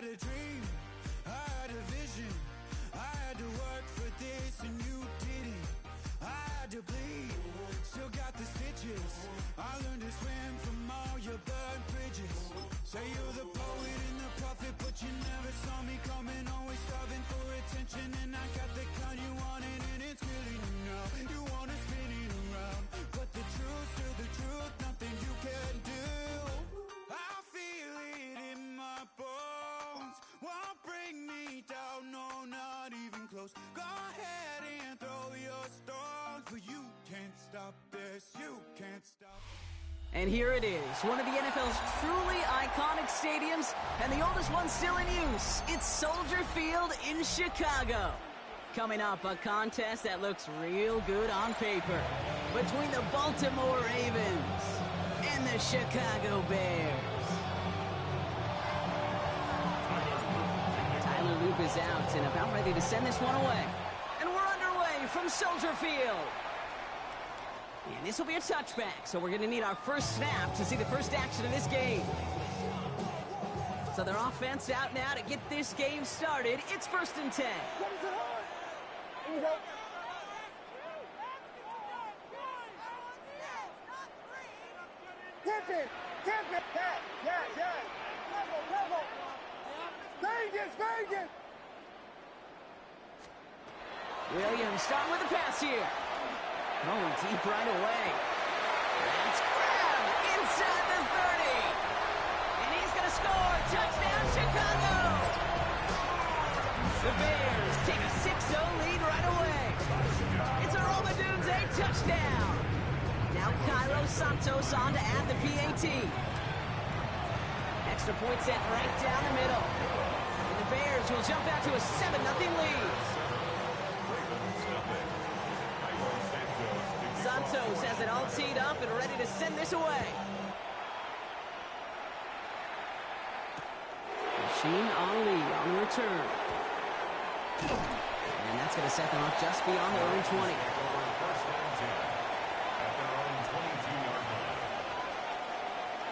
A dream, I had a vision, I had to work for this and you didn't. I had to bleed, still got the stitches. I learned to swim from all your burned bridges. Say you're the poet and the prophet, but you never saw me coming. Always starving for attention, and I got the kind you wanted, and it's killing you now. You wanna spin it around, but the truth's still the truth, nothing you can do. I feel it in my bones, won't bring me down, no, not even close. Go ahead and throw your stones, but you can't stop this, you can't stop. And here it is, one of the NFL's truly iconic stadiums, and the oldest one still in use. It's Soldier Field in Chicago. Coming up, a contest that looks real good on paper between the Baltimore Ravens and the Chicago Bears. Tyler Loop is out and about ready to send this one away. And we're underway from Soldier Field. And this will be a touchback, so we're going to need our first snap to see the first action of this game. So their offense out now to get this game started. It's 1st and 10. Vegas! Williams starting with the pass here. Going deep right away. That's grabbed inside the 30. And he's going to score. Touchdown, Chicago! The Bears take a 6-0 lead right away. It's a Romadunes touchdown. Now Cairo Santos on to add the PAT. Extra point set right down the middle. And the Bears will jump out to a 7-0 lead. Santos has it all teed up and ready to send this away. Machine Ali on the return. And that's going to set them up just beyond their own 20.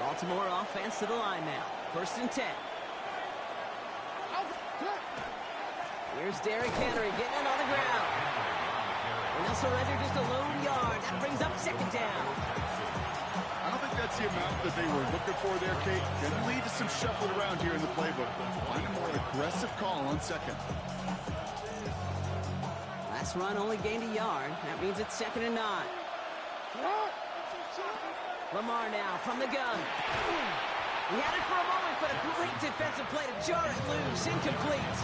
Baltimore offense to the line now. 1st and 10. Here's Derrick Henry getting it on the ground. And they'll surrender just a lone yard. That brings up 2nd down. I don't think that's the amount that they were looking for there, Kate. Going to lead to some shuffling around here in the playbook. Find a more aggressive call on 2nd. Last run only gained a yard. That means it's 2nd and 9. Lamar now from the gun. He had it for a moment, but a great defensive play to jar it loose. Incomplete.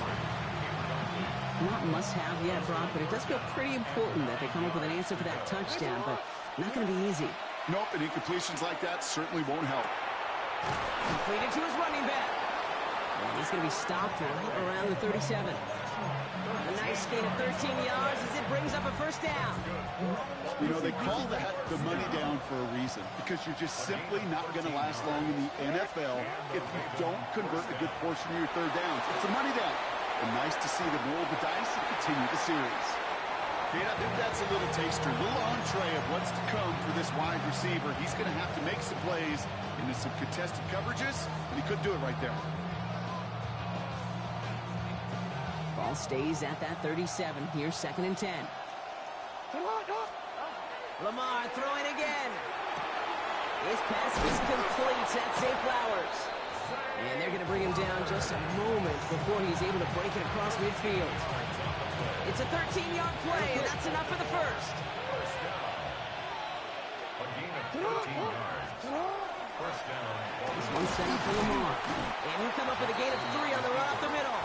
Not must-have yet, Brock, but it does feel pretty important that they come up with an answer for that touchdown, but not going to be easy. Nope, and incompletions like that certainly won't help. Completed to his running back. And he's going to be stopped right around the 37. A nice gain of 13 yards as it brings up a 1st down. You know, they call that the money down for a reason, because you're just simply not going to last long in the NFL if you don't convert a good portion of your 3rd downs. It's a money down. And nice to see them roll the dice and continue the series. Kate, I think that's a little taster, a little entree of what's to come for this wide receiver. He's going to have to make some plays into some contested coverages, and he couldn't do it right there. Ball stays at that 37. Here's 2nd and 10. Lamar throwing again. His pass is complete. That's Zay Flowers. And they're going to bring him down just a moment before he's able to break it across midfield. It's a 13-yard play, and that's enough for the 1st. A gain of 13 yards. 1st down. This one's set up for Lamar. And he'll come up with a gain of 3 on the run up the middle.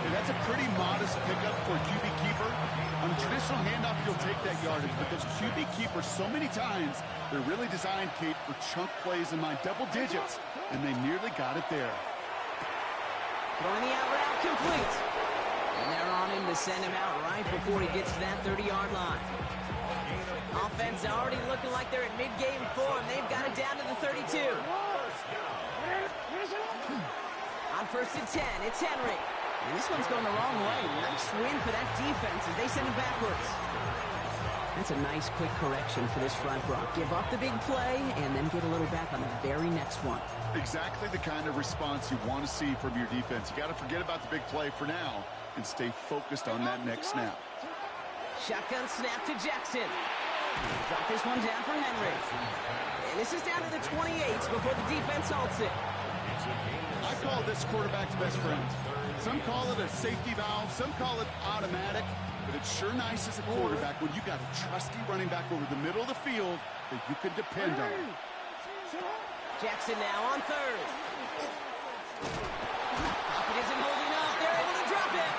And that's a pretty modest pickup for a QB keeper. On a traditional handoff, you'll take that yardage, but those QB keepers, so many times, they're really designed, Kate, for chunk plays in my double digits, and they nearly got it there. Throwing the out route complete. And they're on him to send him out right before he gets to that 30-yard line. Offense already looking like they're in mid-game form. They've got it down to the 32. On 1st and 10, it's Henry. And this one's going the wrong way. Nice win for that defense as they send it backwards. That's a nice quick correction for this front, Brock. Give up the big play and then get a little back on the very next one. Exactly the kind of response you want to see from your defense. You got to forget about the big play for now and stay focused on that next snap. Shotgun snap to Jackson. Drop this one down for Henry. And this is down to the 28 before the defense halts it. I call this quarterback's best friend. Some call it a safety valve, some call it automatic, but it's sure nice as a quarterback when you got a trusty running back over the middle of the field that you can depend on. Jackson now on 3rd. Pocket isn't holding up. They're able to drop it.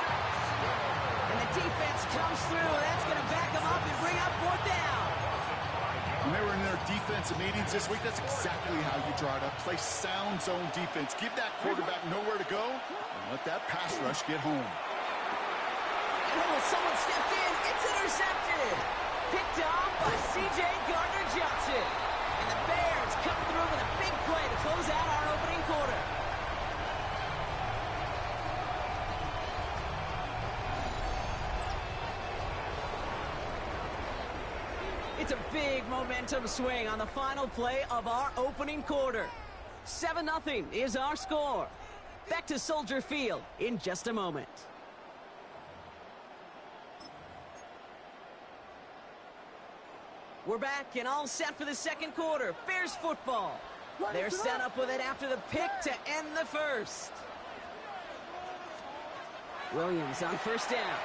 And the defense comes through. That's going to back them up and bring up 4th down. When they were in their defensive meetings this week, that's exactly how you draw it up. Play sound zone defense. Give that quarterback nowhere to go and let that pass rush get home. And someone stepped in. It's intercepted. Picked off by C.J. Gardner-Johnson. And the Bears come through with a big play to close out our opening quarter. It's a big momentum swing on the final play of our opening quarter. 7-0 is our score. Back to Soldier Field in just a moment. We're back and all set for the second quarter. Bears football. They're set up with it after the pick to end the first. Williams on 1st down.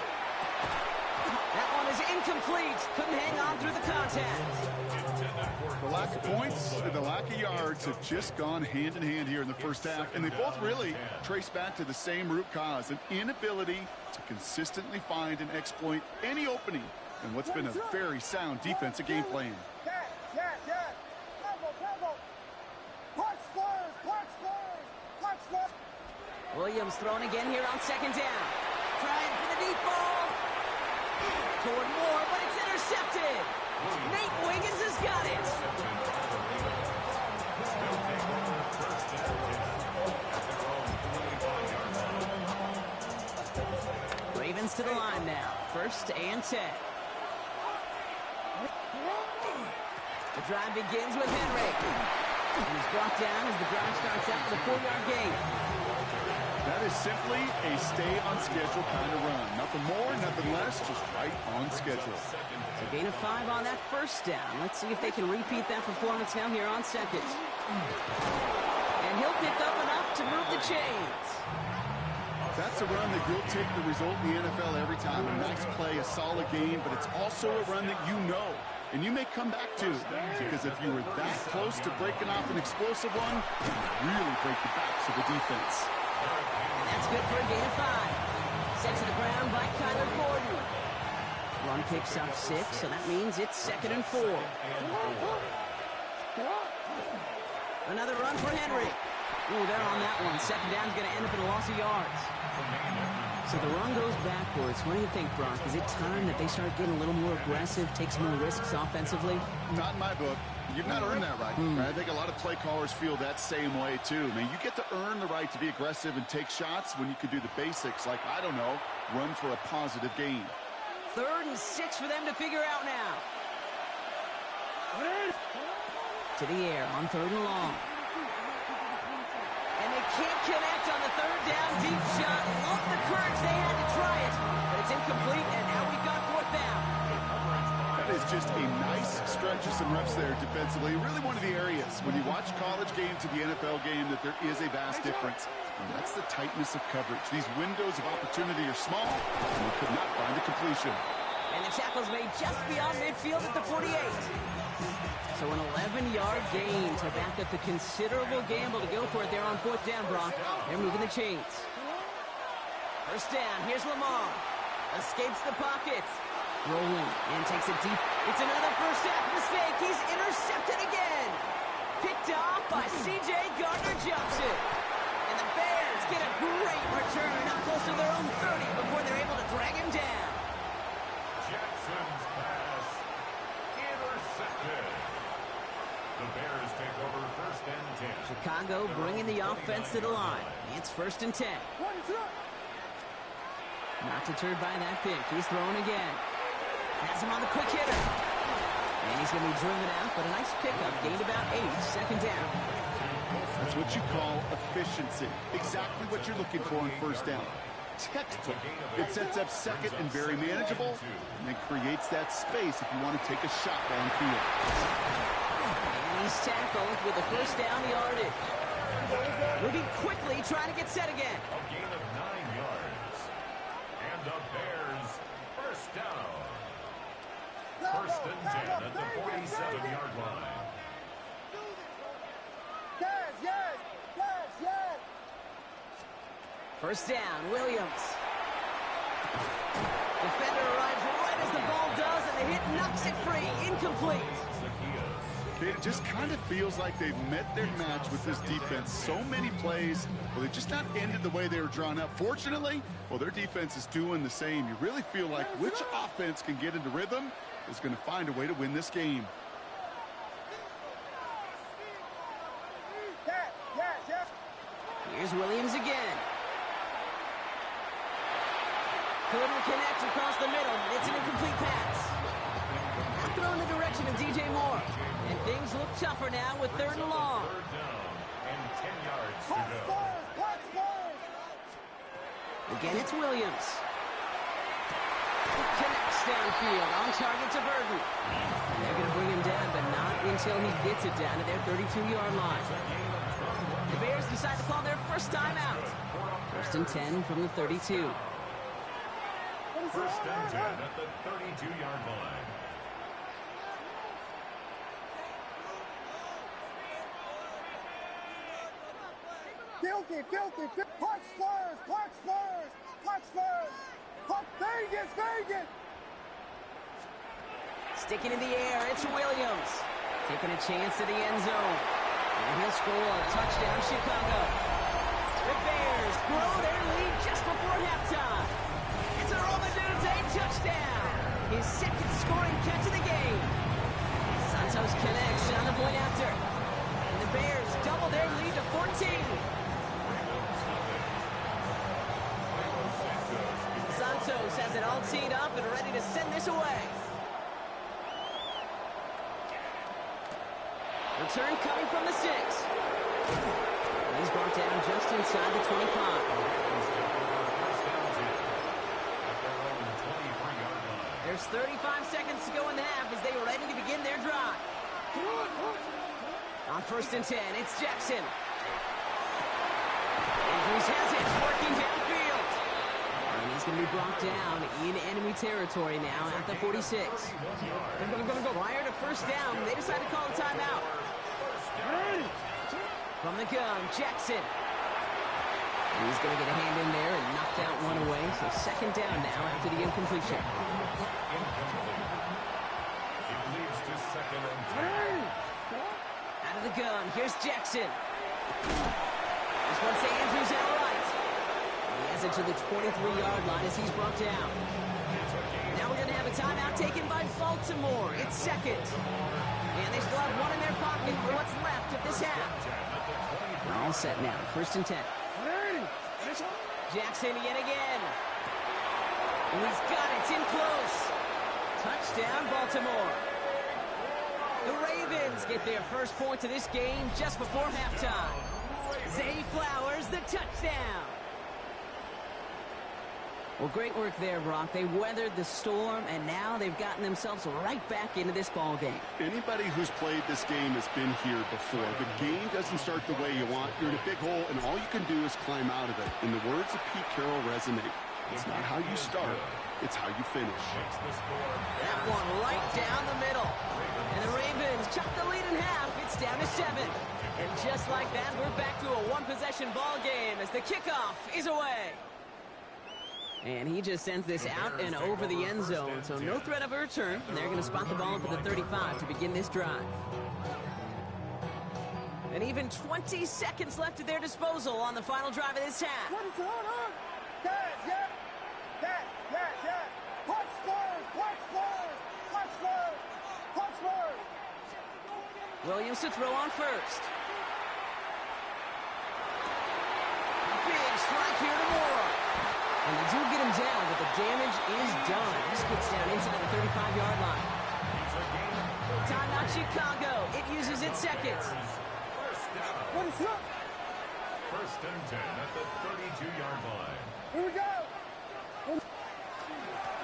That one is incomplete. Couldn't hang on through the contact. The lack of points and the lack of yards have just gone hand in hand here in the first half, and they both really trace back to the same root cause, an inability to consistently find and exploit any opening in what's been a very sound defensive game plan. Williams thrown again here on 2nd down. Trying for the deep ball. Toward Moore, but it's intercepted. Nate Wiggins has got it. Ravens to the line now. 1st and 10. The drive begins with Henry. And he's brought down as the drive starts out with a 4-yard gain. That is simply a stay-on-schedule kind of run. Nothing more, nothing less, just right on schedule. A gain of 5 on that 1st down. Let's see if they can repeat that performance now here on 2nd. And he'll pick up enough to move the chains. That's a run that you'll take the result in the NFL every time. A nice play, a solid game, but it's also a run that you know and you may come back to, because if you were that close to breaking off an explosive one, you really break the backs of the defense. And that's good for a gain of 5. Sent to the ground by Kyler Gordon. Run picks up 6, so that means it's 2nd and 4. Another run for Henry. Ooh, they're on that one. 2nd down is going to end up in a loss of yards. So the run goes backwards. What do you think, Brock? Is it time that they start getting a little more aggressive, take some more risks offensively? Not in my book. You've not earned that right. I think a lot of play callers feel that same way, too. I mean, you get to earn the right to be aggressive and take shots when you can do the basics, like, I don't know, run for a positive gain. 3rd and 6 for them to figure out now. To the air on 3rd and long. And they can't connect on the 3rd down deep shot. Love the courage they had to try it, but it's incomplete, and now we've got 4th down. That is just a nice stretch of some reps there defensively. Really one of the areas when you watch college game to the NFL game that there is a vast difference. And that's the tightness of coverage. These windows of opportunity are small, and we could not find a completion. And the tackle's made just beyond midfield at the 48. So an 11-yard gain to back up the considerable gamble to go for it there on 4th down, Brock. They're moving the chains. 1st down, here's Lamar. Escapes the pocket. Rolling and takes it deep. It's another first half mistake. He's intercepted again. Picked off by C.J. Gardner-Johnson. And the Bears get a great return up close to their own 30 before they're able to drag him down. Jackson's pass Chicago bringing the offense to the line. It's 1st and 10. Not deterred by that pick. He's throwing again. Has him on the quick hitter. And he's going to be driven out, but a nice pickup. Gained about 8. 2nd down. That's what you call efficiency. Exactly what you're looking for on 1st down. Textbook. It sets up 2nd and very manageable, and then creates that space if you want to take a shot downfield. And he's tackled with a 1st down yardage. Moving quickly, trying to get set again. A gain of 9 yards. And the Bears, 1st down. 1st and 10 at the 47-yard line. Yes, yes, yes, yes. 1st down, Williams. Defender arrives right as the ball does, and the hit knocks it free. Incomplete. It just kind of feels like they've met their match with this defense. So many plays, well, they've just not ended the way they were drawn up. Fortunately, well, their defense is doing the same. You really feel like which offense can get into rhythm is going to find a way to win this game. Yes, yes, yes. Here's Williams again. Couldn't connect across the middle. It's an incomplete pass. Now thrown in the direction of DJ Moore. And things look tougher now with 3rd and long. 3rd down and 10 yards to Punch go. Spurs, punch Spurs. Again, it's Williams. Connects downfield, on target to Burton. And they're going to bring him down, but not until he gets it down to their 32-yard line. The Bears decide to call their 1st timeout. 1st and 10 from the 32. 1st and 10 at the 32-yard line. Guilty, guilty. Punch Spurs, punch Spurs, punch Spurs. Punch Vegas, Vegas. Sticking in the air, it's Williams. Taking a chance to the end zone. And he'll score a touchdown, Chicago. The Bears grow their lead just before halftime. It's a Roman Dudes, a touchdown. His 2nd scoring catch of the game. Santos connects on the point after. And the Bears double their lead to 14. Santos has it all teed up and ready to send this away. Return coming from the 6. He's brought down just inside the 25. There's 35 seconds to go in the half as they are ready to begin their drive. On 1st and 10, it's Jackson. Andrews has it, working downfield. And he's going to be brought down in enemy territory now at the 46. Prior to 1st down, they decide to call a timeout. From the gun, Jackson. He's going to get a hand in there and knock that one away. So 2nd down now after the incompletion. It leads to 2nd and 10. Out of the gun, here's Jackson. This one's to Andrews outright. He has it to the 23-yard line as he's brought down. Now we're going to have a timeout taken by Baltimore. It's 2nd. And they still have one in their pocket for what's left of this half. We're all set now. 1st and 10. Jackson yet again. And he's got it. It's in close. Touchdown, Baltimore. The Ravens get their 1st points of this game just before halftime. Zay Flowers, the touchdown. Well, great work there, Brock. They weathered the storm, and now they've gotten themselves right back into this ball game. Anybody who's played this game has been here before. The game doesn't start the way you want. You're in a big hole, and all you can do is climb out of it. In the words of Pete Carroll resonate, it's not how you start, it's how you finish. That one right down the middle. And the Ravens chop the lead in half. It's down to 7. And just like that, we're back to a one-possession ball game as the kickoff is away. And he just sends this out and over the end zone, so no threat of a return. They're going to spot the ball up at the 35 to begin this drive. And even 20 seconds left at their disposal on the final drive of this half. What is on? Yes, yes, yes, yes, yes. Punch Spurs, punch Spurs, punch Spurs, punch Spurs. Williams to throw on 1st. strike here tomorrow. And they do get him down, but the damage is done. He skips down inside the 35-yard line. Timeout Chicago. It uses its seconds. What is up? First and 10 at the 32-yard line. Here we go.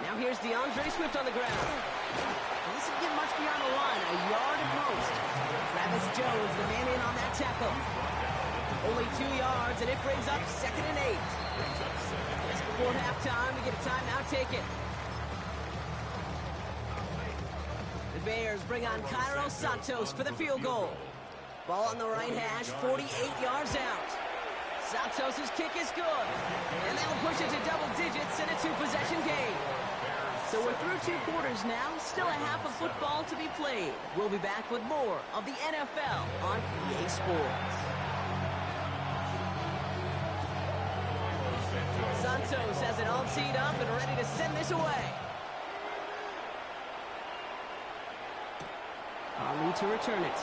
Now here's DeAndre Swift on the ground. This didn't get much beyond the line, a yard at most. Travis Jones, the man in on that tackle. Only 2 yards, and it brings up 2nd and 8. Just before halftime, we get a timeout taken. The Bears bring on Cairo Santos for the field goal. Ball on the right hash, 48 yards out. Santos' kick is good, and they'll push it to double digits in a 2-possession game. So we're through 2 quarters now, still a half of football to be played. We'll be back with more of the NFL on EA Sports. Santos has it all teed up and ready to send this away. Ali to return it.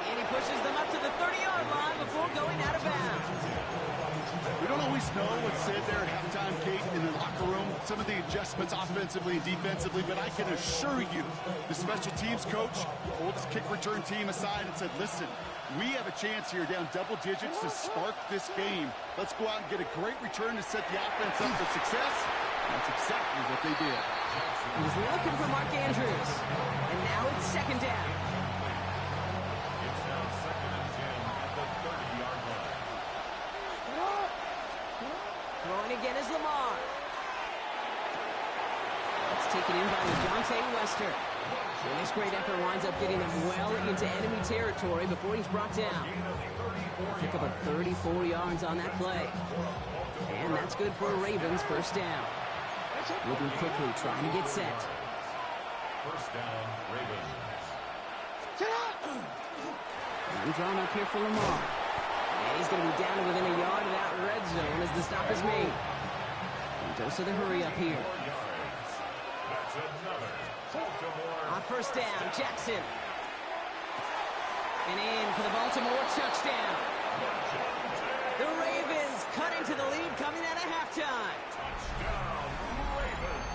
And he pushes them up to the 30-yard line before going out of bounds. We don't always know what's said there at halftime, Kate, in the locker room. Some of the adjustments offensively and defensively, but I can assure you the special teams coach pulled his kick return team aside and said, listen, we have a chance here down double digits to spark this game. Let's go out and get a great return to set the offense up for success. That's exactly what they did. He was looking for Mark Andrews, and now it's 2nd down. It's now 2nd and 10 at the 30-yard line. Throwing again is Lamar. That's taken in by DeJounte Wester. And this great effort winds up getting him well into enemy territory before he's brought down. Pick up a 34 yards on that play. And that's good for a Ravens 1st down. Moving quickly, trying to get set. 1st down, Ravens. And drawn up here for Lamar. And he's going to be down to within a yard of that red zone as the stop is made. And dose of the hurry up here. 4 yards. That's another Baltimore. On 1st down, Jackson. And in for the Baltimore touchdown. The Ravens cut into the lead coming out of halftime. Touchdown, Ravens.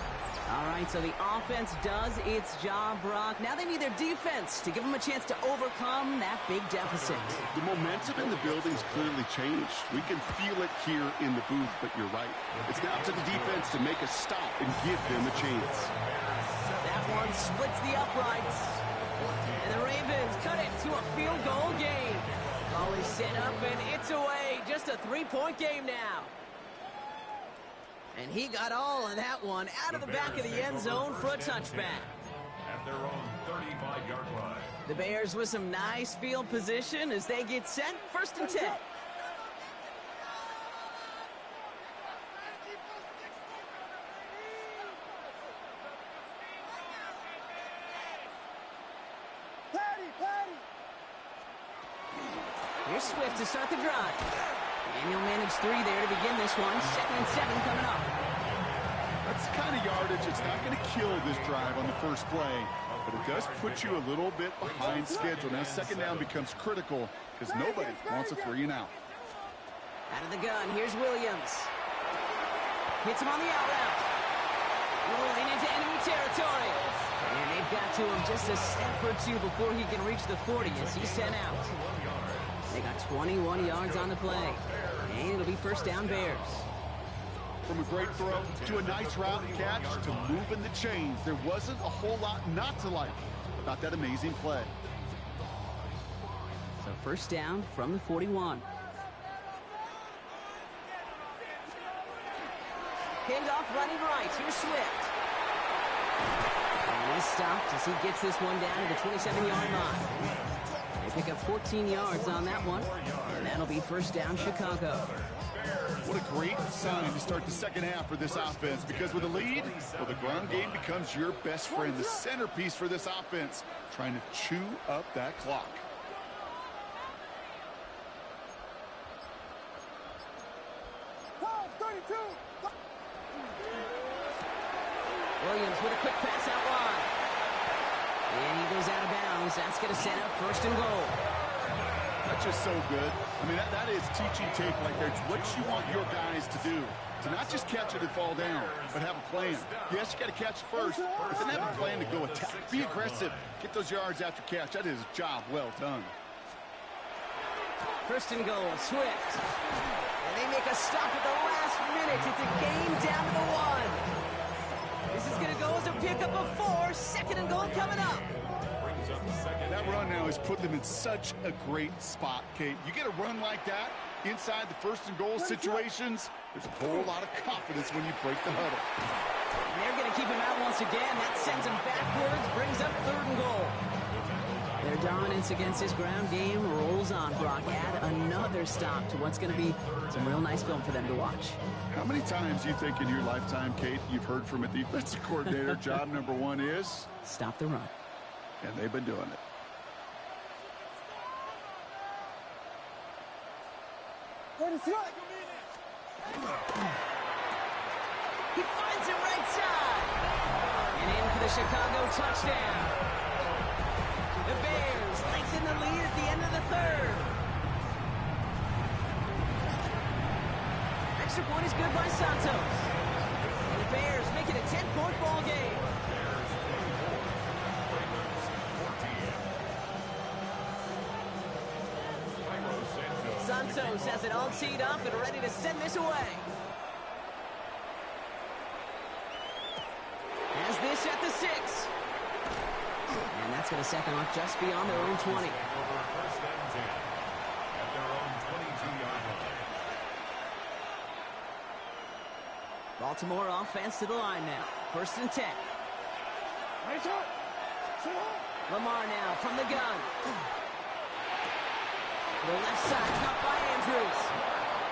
All right, so the offense does its job, Brock. Now they need their defense to give them a chance to overcome that big deficit. The momentum in the building's clearly changed. We can feel it here in the booth, but you're right. It's now up to the defense to make a stop and give them a chance. That one splits the uprights. And the Ravens cut it to a field goal game. Ball is set up and it's away. Just a 3-point game now. And he got all of that one out of the back of the end zone for a touchback. At their own 35-yard line. The Bears with some nice field position as they get set. 1st and 10. Patty! Here's Swift to start the drive. And he'll manage 3 there to begin this one. 2nd and 7 coming up. That's the kind of yardage that's not going to kill this drive on the first play, but it does put you a little bit behind schedule. Now 2nd down becomes critical because nobody wants a 3 and out. Out of the gun, here's Williams. Hits him on the out route. Rolling into enemy territory. And they've got to him just a step or 2 before he can reach the 40 as he's sent out. They got 21 yards on the play. And it'll be 1st down Bears. From a great throw to a nice route and catch to moving the chains, there wasn't a whole lot not to like about that amazing play. So 1st down from the 41. Handoff running right. Here's Swift. And he's stopped as he gets this one down to the 27-yard line. They pick up 14 yards on that one, and that'll be 1st down Chicago. What a great sign to start the 2nd half for this offense, because with a lead, well, the ground game becomes your best friend, the centerpiece for this offense, trying to chew up that clock. Williams with a quick pass out wide. And he goes out of bounds. That's going to set up 1st and goal. A That's just so good. I mean, that is teaching tape right there. It's what you want your guys to do. To not just catch it and fall down, but have a plan. Yes, you got to catch it first, but then have a plan to go attack. Be aggressive. Get those yards after catch. That is a job well done. First and goal, Swift. And they make a stop at the last minute. It's a game down to the 1. This is going to go as a pickup of 4. Second and goal coming up. That run now has put them in such a great spot, Kate. You get a run like that inside the first and goal situations, there's a whole lot of confidence when you break the huddle. And they're going to keep him out once again. That sends him backwards, brings up third and goal. Their dominance against his ground game rolls on, Brock. Add another stop to what's going to be some real nice film for them to watch. How many times do you think in your lifetime, Kate, you've heard from a defensive coordinator, job number 1 is? Stop the run. And they've been doing it. He finds him right side. And in for the Chicago touchdown. The Bears lengthen the lead at the end of the third. Extra point is good by Santos. And the Bears make it a 10-point ball game. Santos has it all teed up and ready to send this away. Has this at the 6. And that's going to set them up just beyond their own 20. First and 10 at their own 22-yard line. Baltimore offense to the line now. First and 10. Lamar now from the gun. The left side cut by Andrews.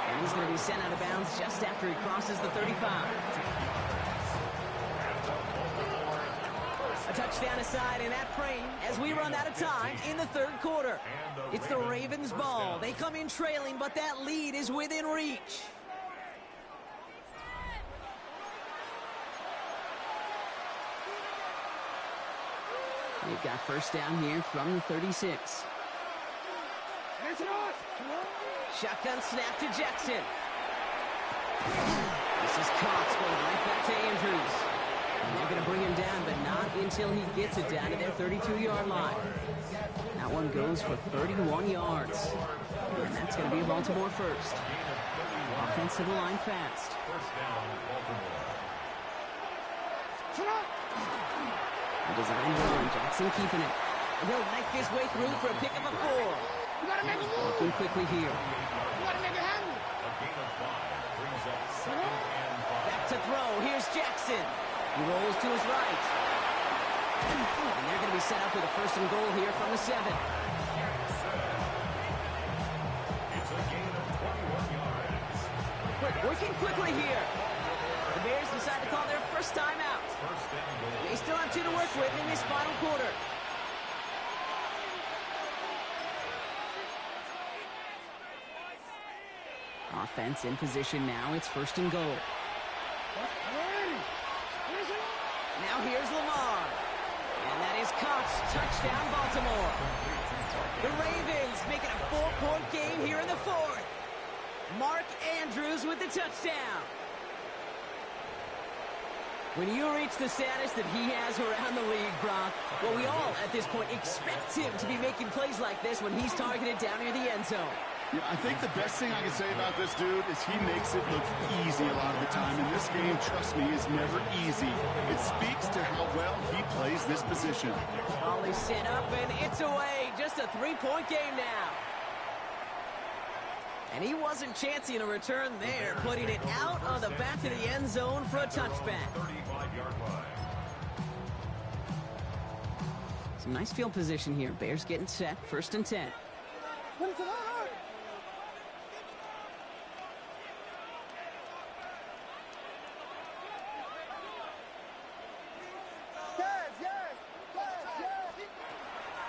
And he's going to be sent out of bounds just after he crosses the 35. A touchdown aside in that frame as we run out of time in the third quarter. It's the Ravens' ball. They come in trailing, but that lead is within reach. They've got first down here from the 36. Shotgun snap to Jackson. This is Cox going right back to Andrews. And they're going to bring him down, but not until he gets it down to their 32-yard line. That one goes for 31 yards. And that's going to be a Baltimore first. Offensive line fast. First down, Baltimore. A design run. Jackson keeping it. And he'll knife his way through for a pickup of 4. You gotta make a move. Looking quickly here. You gotta make it happen. A gain of 5 brings up second and 5. Back to throw. Here's Jackson. He rolls to his right. And they're going to be set up with a first and goal here from the 7. It's a gain of 21 yards. Working quickly here. The Bears decide to call their first timeout. First and goal. They still have 2 to work with in this final quarter. Offense in position now. It's first and goal. Now here's Lamar. And that is Cox. Touchdown, Baltimore. The Ravens making a 4-point game here in the 4th. Mark Andrews with the touchdown. When you reach the status that he has around the league, Brock, well, we all at this point expect him to be making plays like this when he's targeted down near the end zone. Yeah, I think the best thing I can say about this dude is he makes it look easy a lot of the time. And this game, trust me, is never easy. It speaks to how well he plays this position. Ball is set up, and it's away. Just a 3-point game now. And he wasn't chancing a return there, putting it out on the back of the end zone for a touchback. 35-yard line. Some nice field position here. Bears getting set. First and 10.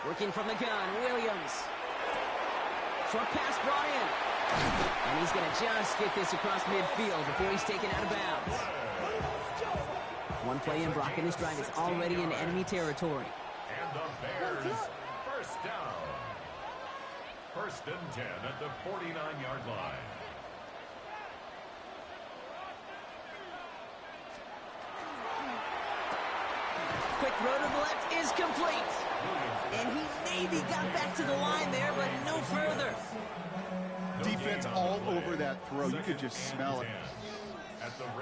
Working from the gun, Williams. Short pass brought in. And he's going to just get this across midfield before he's taken out of bounds. One play in, Brock, and his drive is already in enemy territory. And the Bears, first down. First and 10 at the 49-yard line. Quick throw to the left is complete. And he maybe got back to the line there, but no further. Defense all over that throw. You could just smell it.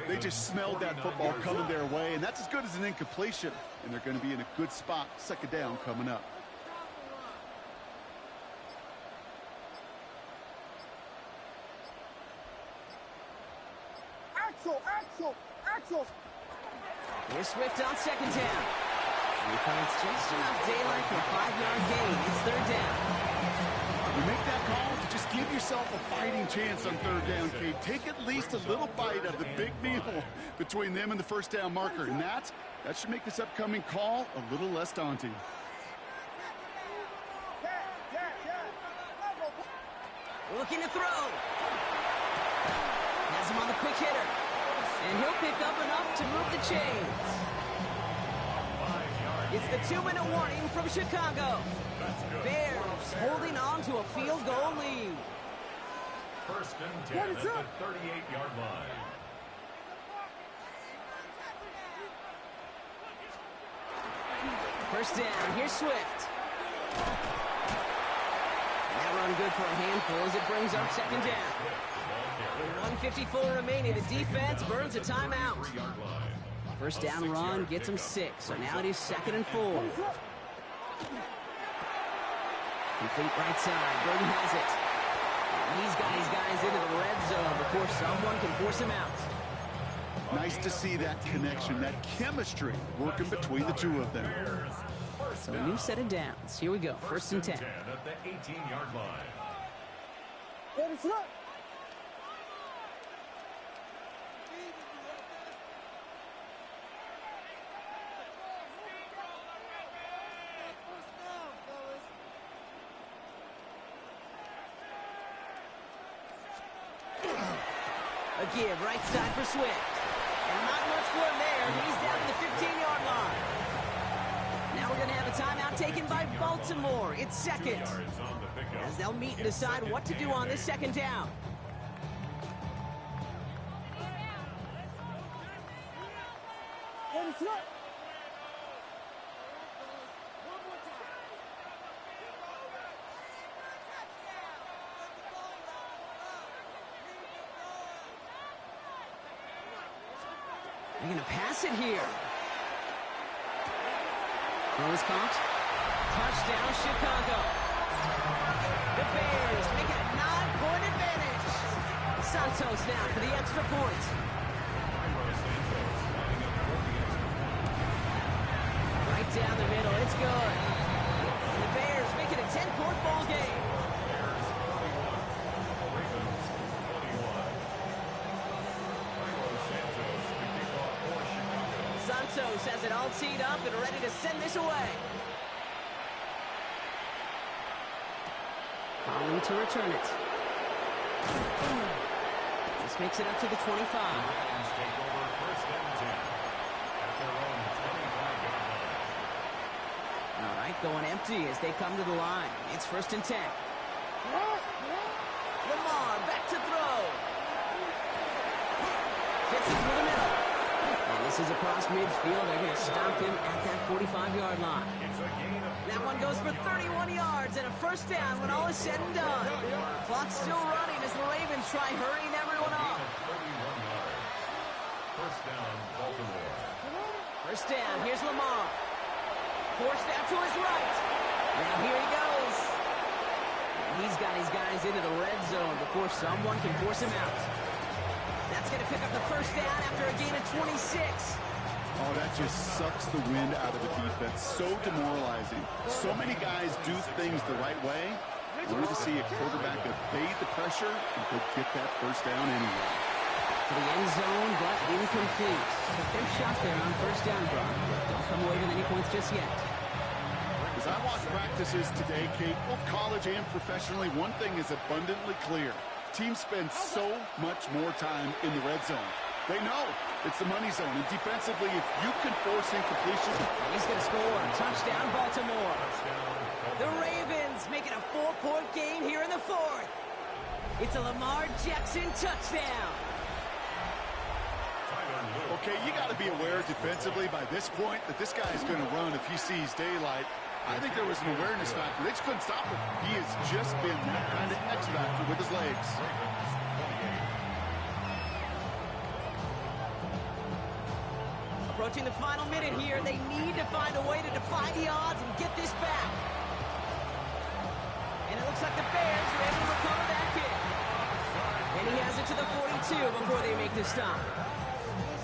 They just smelled that football coming their way, and that's as good as an incompletion. And they're going to be in a good spot. Second down coming up. Axel. Here's Swift on second down. He finds just enough daylight for a 5-yard gain. It's third down. You make that call to just give yourself a fighting chance on third down, Kate. Take at least a little bite of the big meal between them and the first down marker. And that should make this upcoming call a little less daunting. Looking to throw. Has him on the quick hitter. And he'll pick up enough to move the chains. It's the 2-minute warning from Chicago. Bears holding on to a field goal lead. First and 10 at the 38-yard line. First down, here's Swift. That run good for a handful as it brings up second down. With 1:54 remaining, the defense burns a timeout. First down run gets him 6, so now it is 2nd and 4. Complete right side, Burton has it. And he's got his guys into the red zone before someone can force him out. Nice to see that connection, that chemistry working between the two of them. So a new set of downs. Here we go, first and 10. At the 18-yard line. A give, right side for Swift. And not much for him there. He's down to the 15-yard line. Now we're going to have a timeout taken by Baltimore. It's second. As they'll meet and decide what to do on this second down. They're going to pass it here. Throw is caught. Touchdown, Chicago. The Bears make it a 9-point advantage. Santos now for the extra point. Right down the middle. It's good. And the Bears make it a 10-point ball game. Santos has it all teed up and ready to send this away. Holland to return it. This makes it up to the 25. All right, going empty as they come to the line. It's first and 10. Lamar back to throw. Fits it through the middle. And this is across midfield. They're going to stop him at that 45-yard line. That one goes for 31 yards and a first down when all is said and done. Clock's still running as the Ravens try hurrying everyone up. First down, Baltimore. First down, here's Lamar. Forced out to his right. Now here he goes. And he's got his guys into the red zone before someone can force him out. That's going to pick up the first down after a gain of 26. Oh, that just sucks the wind out of the defense. So demoralizing. So many guys do things the right way. Only to see a quarterback evade the pressure and go get that first down anyway. To the end zone, but incomplete. Took their shot there on first down, Brock. Don't come away with any points just yet. As I watch practices today, Kate, both college and professionally, one thing is abundantly clear. Teams spend so much more time in the red zone. They know it's the money zone. And defensively, if you can force incompletion. He's going to score. Touchdown, Baltimore. The Ravens making a 4-point game here in the fourth. It's a Lamar Jackson touchdown. Okay, you got to be aware defensively by this point that this guy is going to run if he sees daylight. I think there was an awareness factor. They just couldn't stop him. He has just been that kind of X factor with his legs. Approaching the final minute here, they need to find a way to defy the odds and get this back. And it looks like the Bears are able to recover that kick. And he has it to the 42 before they make the stop.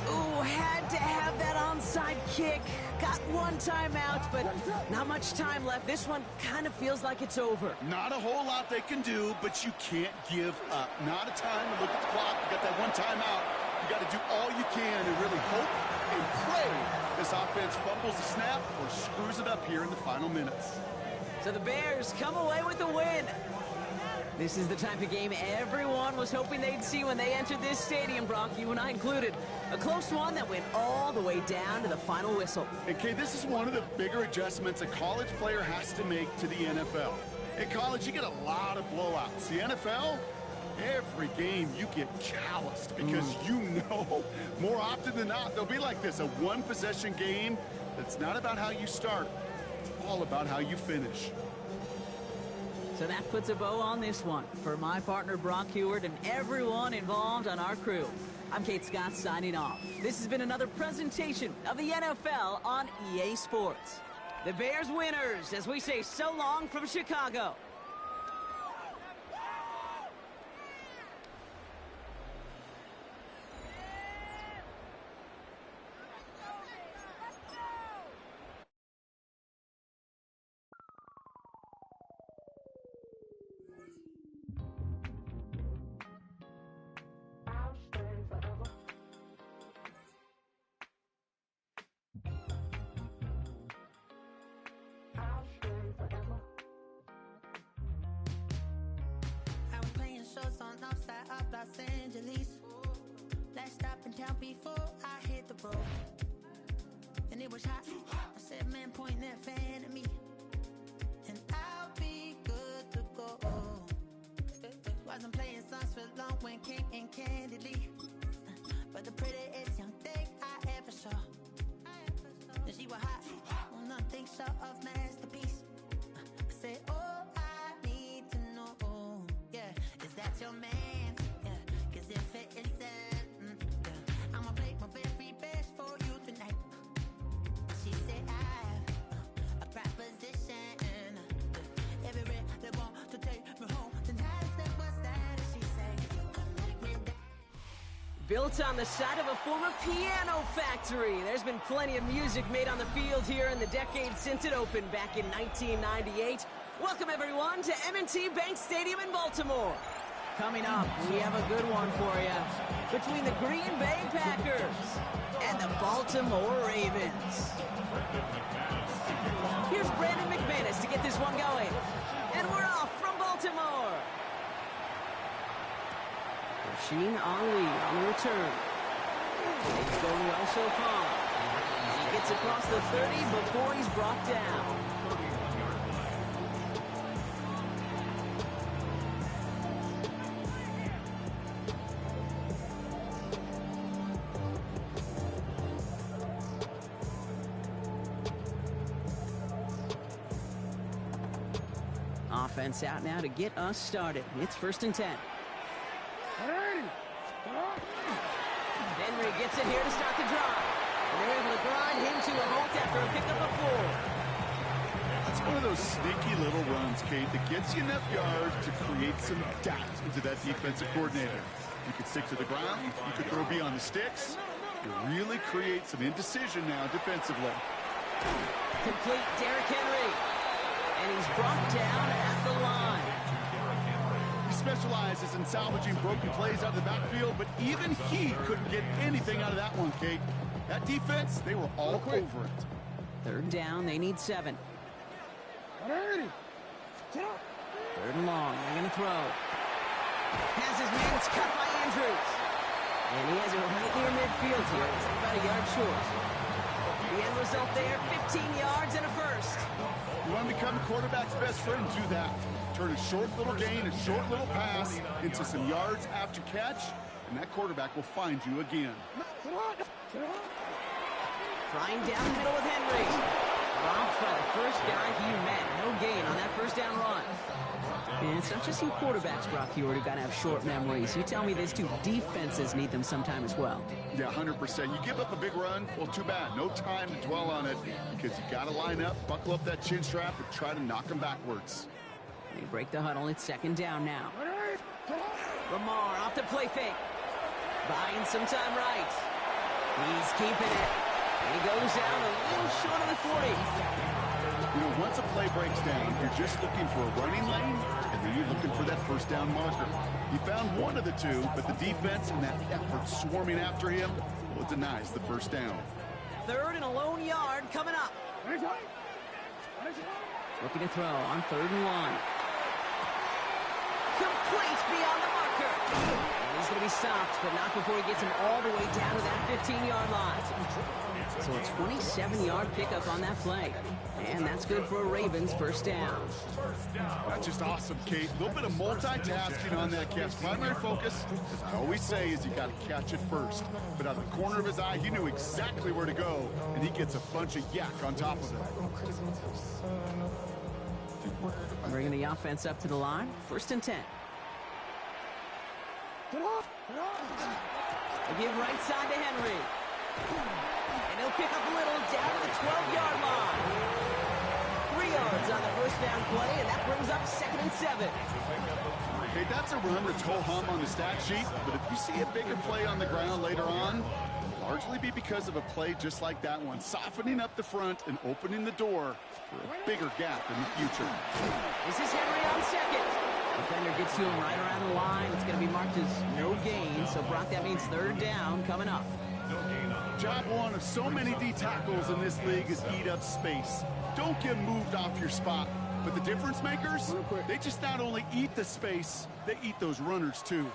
Ooh, had to have that onside kick. Got one timeout, but not much time left. This one kind of feels like it's over. Not a whole lot they can do, but you can't give up. Not a time to look at the clock. You got that one timeout. You got to do all you can and really hope and pray this offense fumbles the snap or screws it up here in the final minutes. So the Bears come away with the win. This is the type of game everyone was hoping they'd see when they entered this stadium, Brock, you and I included. A close one that went all the way down to the final whistle. Okay, this is one of the bigger adjustments a college player has to make to the NFL. In college, you get a lot of blowouts. The NFL, every game you get calloused because you know more often than not they'll be like this, a one-possession game that's not about how you start. It's all about how you finish. So that puts a bow on this one. For my partner, Brock Heward, and everyone involved on our crew, I'm Kate Scott signing off. This has been another presentation of the NFL on EA Sports. The Bears winners, as we say so long from Chicago. Los Angeles. Last stop in town before I hit the road. And it was hot. I said, man, point that fan at me. And I'll be good to go. Wasn't playing songs for long when came in candidly. But the prettiest young thing I ever saw. And she was hot. Well, nothing short of masterpiece. I said, oh, I need to know. Yeah, is that your man? If it isn't, I'ma play my very best for you tonight. She said I have a proposition. If you really want to take me home, then I said, what's that? And she said, built on the side of a former piano factory, there's been plenty of music made on the field here in the decade since it opened back in 1998. Welcome everyone to M&T Bank Stadium in Baltimore. Coming up, we have a good one for you. Between the Green Bay Packers and the Baltimore Ravens. Here's Brandon McManus to get this one going. And we're off from Baltimore. Rasheen Ali on the return. It's going well so far. He gets across the 30 before he's brought down. Offense out now to get us started. It's 1st and 10. Henry gets it here to start the drive. And they're able to grind him to a halt after a pickup of 4. That's one of those sneaky little runs, Kate, that gets you enough yards to create some doubt into that defensive coordinator. You could stick to the ground. You could throw beyond the sticks. You really create some indecision now defensively. Complete Derrick Henry. And he's brought down at the line. He specializes in salvaging broken plays out of the backfield, but even he couldn't get anything out of that one, Kate. That defense, they were all over it. 3rd down, they need 7. 3rd and long, they're going to throw. Has his man, it's cut by Andrews. And he has it right near midfield here. It's about a yard short. The end result there, 15 yards and a first. You want to become a quarterback's best friend, do that. Turn a short little gain, a short little pass into some yards after catch, and that quarterback will find you again. Trying down the middle with Henry. Dropped by the first guy he met. No gain on that first down run. And it's not just you quarterbacks, Brock Huard, who got to have short memories. You tell me these two defenses need them sometime as well. Yeah, 100%. You give up a big run, well, too bad. No time to dwell on it because you got to line up, buckle up that chin strap, and try to knock them backwards. They break the huddle. It's second down now. Lamar off the play fake. Buying some time right. He's keeping it. He goes down a little short of the 40. You know, once a play breaks down, you're just looking for a running lane, and then you're looking for that first down marker. He found one of the two, but the defense and that effort swarming after him, well, it denies the first down. Third and a lone yard coming up. Looking to throw on 3rd and 1. Complete beyond the marker. And he's going to be stopped, but not before he gets him all the way down to that 15-yard line. So a 27-yard pickup on that play. And that's good for a Ravens first down. That's just awesome, Kate. A little bit of multitasking on that catch. Primary focus, as I always say, is you got to catch it first. But out of the corner of his eye, he knew exactly where to go, and he gets a bunch of yak on top of it. Bringing the offense up to the line. 1st and 10. They give right side to Henry. And he'll pick up a little down to the 12-yard line. 3 yards on the first down play, and that brings up 2nd and 7. Hey, that's a run that's ho-hum on the stat sheet, but if you see a bigger play on the ground later on, it'll largely be because of a play just like that one, softening up the front and opening the door for a bigger gap in the future. This is Henry on 2nd. Defender gets to him right around the line. It's going to be marked as no gain, so Brock, that means 3rd down coming up. Job one of so many D tackles in this league is eat up space. Don't get moved off your spot. But the difference makers, they just not only eat the space, they eat those runners too.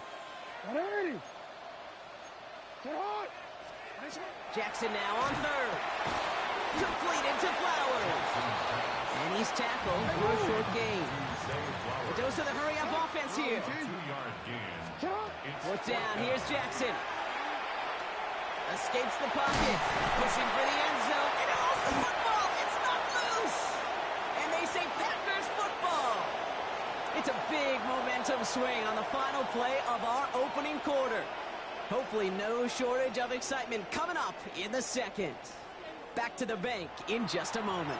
Jackson now on 3rd. Completed to Flowers. And he's tackled for a short gain. A dose of the hurry-up offense here. 2-yard gain. 4th down, here's Jackson. Escapes the pocket, pushing for the end zone, and holds the football. It's not loose. And they say Packers football. It's a big momentum swing on the final play of our opening quarter. Hopefully no shortage of excitement coming up in the 2nd. Back to the bank in just a moment.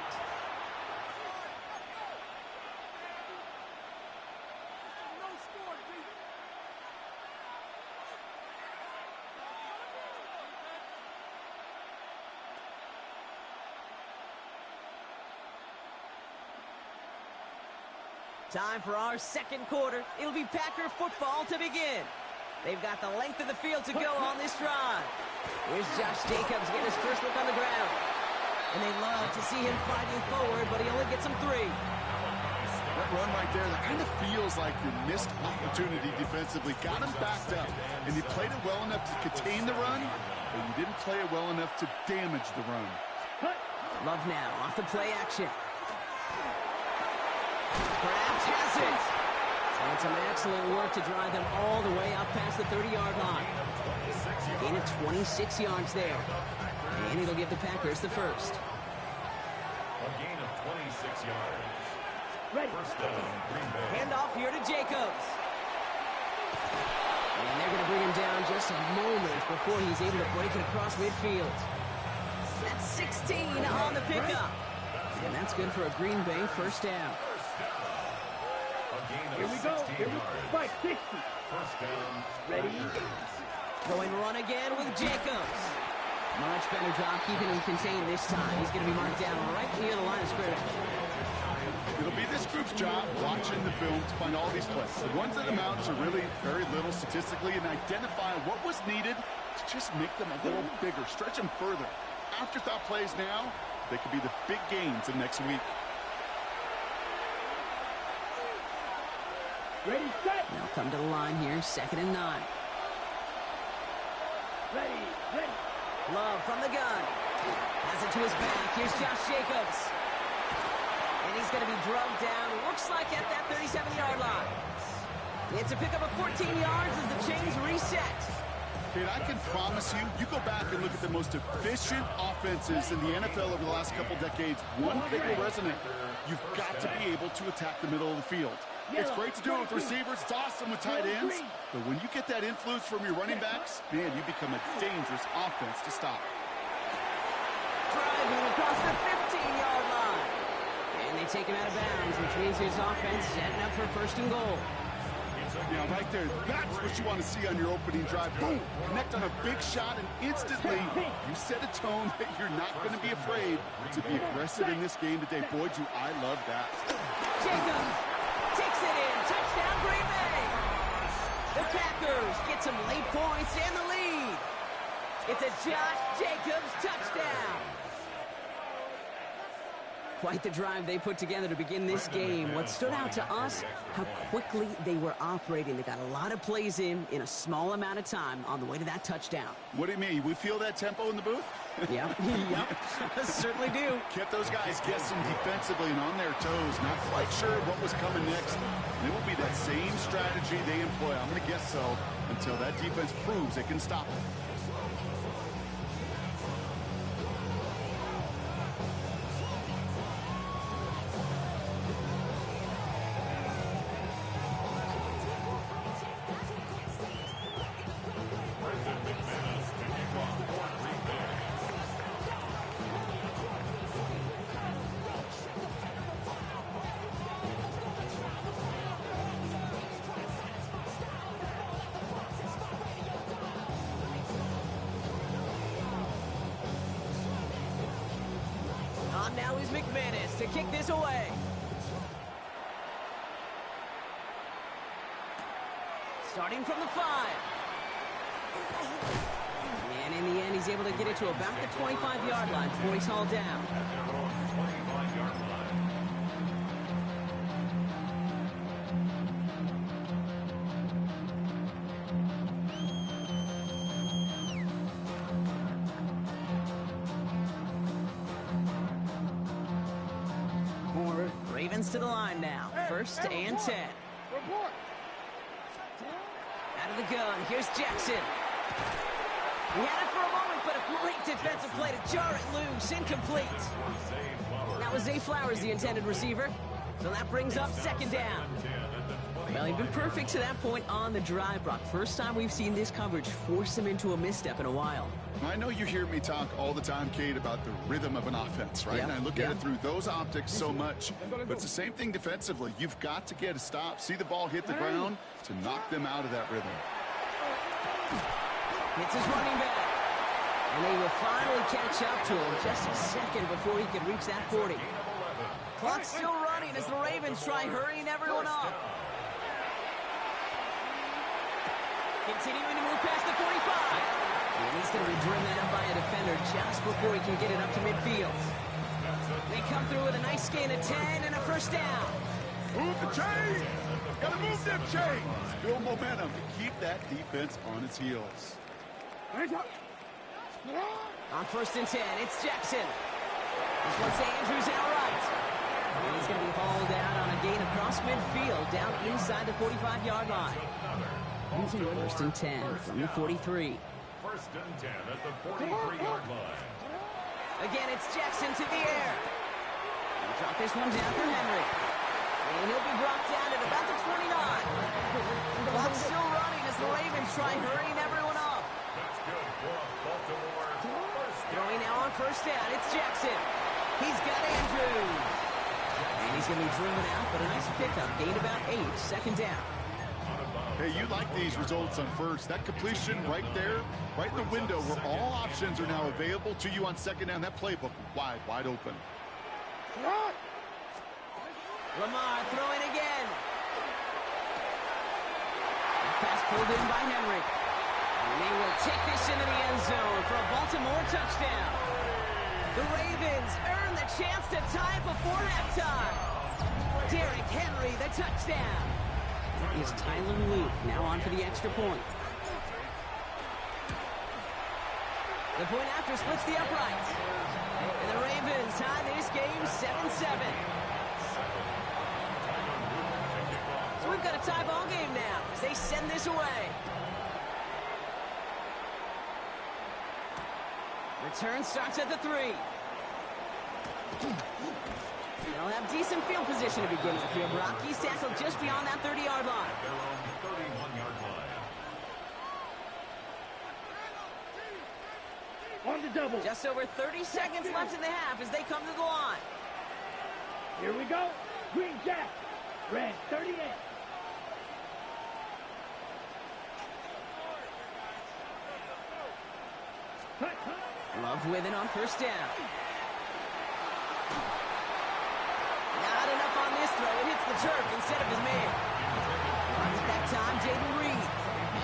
Time for our 2nd quarter. It'll be Packer football to begin. They've got the length of the field to go on this drive. Here's Josh Jacobs getting his first look on the ground. And they love to see him fighting forward, but he only gets him 3. That run right there, that kind of feels like your missed opportunity defensively. Got him backed up, and you played it well enough to contain the run, but you didn't play it well enough to damage the run. Love now off the play action. Perhaps has it. And some excellent work to drive them all the way up past the 30-yard line. Gain of 26 yards there. And it'll give the Packers the first. A gain of 26 yards. First down, Green Bay. Handoff here to Jacobs. And they're going to bring him down just a moment before he's able to break it across midfield. That's 16 on the pickup. And that's good for a Green Bay first down. Here we go. Right, 60. First down. Ready? Throwing run again with Jacobs. Much better job keeping him contained this time. He's going to be marked down right near the line of scrimmage. It'll be this group's job watching the film to find all these plays. The ones that amount to really very little statistically and identify what was needed to just make them a little bigger, stretch them further. Afterthought plays now, they could be the big gains in next week. Ready, set. They'll come to the line here, 2nd and 9. Love from the gun. Has it to his back. Here's Josh Jacobs. And he's going to be drugged down. Looks like at that 37-yard line. It's a pickup of 14 yards as the chains reset. Kate, I can promise you, you go back and look at the most efficient offenses in the NFL over the last couple decades, one thing will resonate. You've got to be able to attack the middle of the field. It's great to do it with receivers. It's awesome with tight ends. But when you get that influence from your running backs, man, you become a dangerous offense to stop. Driving across the 15-yard line. And they take him out of bounds, which means his offense setting up for first and goal. Yeah, right there. That's what you want to see on your opening drive. Boom! Connect on a big shot, and instantly you set a tone that you're not going to be afraid to be aggressive in this game today. Boy, do I love that. Jacobs takes it in. Touchdown, Green Bay. The Packers get some late points and the lead. It's a Josh Jacobs touchdown. Quite the drive they put together to begin this game. What stood out to us, how quickly they were operating. They got a lot of plays in a small amount of time on the way to that touchdown. What do you mean? We feel that tempo in the booth? Yep, certainly do. Kept those guys guessing defensively and on their toes, not quite sure what was coming next. And it will be that same strategy they employ, I'm going to guess so, until that defense proves it can stop them. Now is McManus to kick this away. Starting from the 5. And in the end, he's able to get it to about the 25-yard line before he's hauled down. Ravens to the line now. First and 10. Out of the gun. Here's Jackson. He had it for a moment, but a great defensive play to jar it loose. Incomplete. That was Zay Flowers, the intended receiver. So that brings up second down. Well, he'd been perfect to that point on the drive, Brock. First time we've seen this coverage force him into a misstep in a while. I know you hear me talk all the time, Kate, about the rhythm of an offense, right? And I look at it through those optics so much. But it's the same thing defensively. You've got to get a stop, see the ball hit the ground to knock them out of that rhythm. It's his running back. And they will finally catch up to him just a second before he could reach that 40. Clock's still running as the Ravens try hurrying everyone up. Continuing to move past the 45. And he's going to be driven out by a defender just before he can get it up to midfield. They come through with a nice gain of 10 and a first down. Move the chains! Gotta move them chains! Build momentum to keep that defense on its heels. On first and 10, it's Jackson. This one's Andrews outright. And he's going to be hauled out on a gain across midfield down inside the 45-yard line. First and 10 from the 43. First and 10 at the 43-yard line. Again, it's Jackson to the air. He'll drop this one down for Henry. And he'll be brought down at about the 29. Clock's still running as the Ravens try hurrying everyone up. That's good for Baltimore. Throwing now on first down, it's Jackson. He's got Andrews. And he's going to be driven out, but a nice pickup. Gained about 8, second down. Hey, you like these results on first. That completion right there, right in the window where all options are now available to you on second down. That playbook wide open. Lamar throwing again. Pass pulled in by Henry. And they will take this into the end zone for a Baltimore touchdown. The Ravens earn the chance to tie before halftime. Derrick Henry, the touchdown. Is Tyler Luke now on for the extra point. The point after splits the uprights. And the Ravens tie this game 7-7. So we've got a tie ball game now as they send this away. Return starts at the 3. They'll have decent field position to begin with here, Brock. He's tackled just beyond that 30-yard line. Their own 31-yard line. On the double. Just over 30 seconds left in the half as they come to the line. Here we go. Green Jack. Red 38. Love with it on first down. Not enough on this throw. It hits the turf instead of his man. Runs that time, Jaden Reed.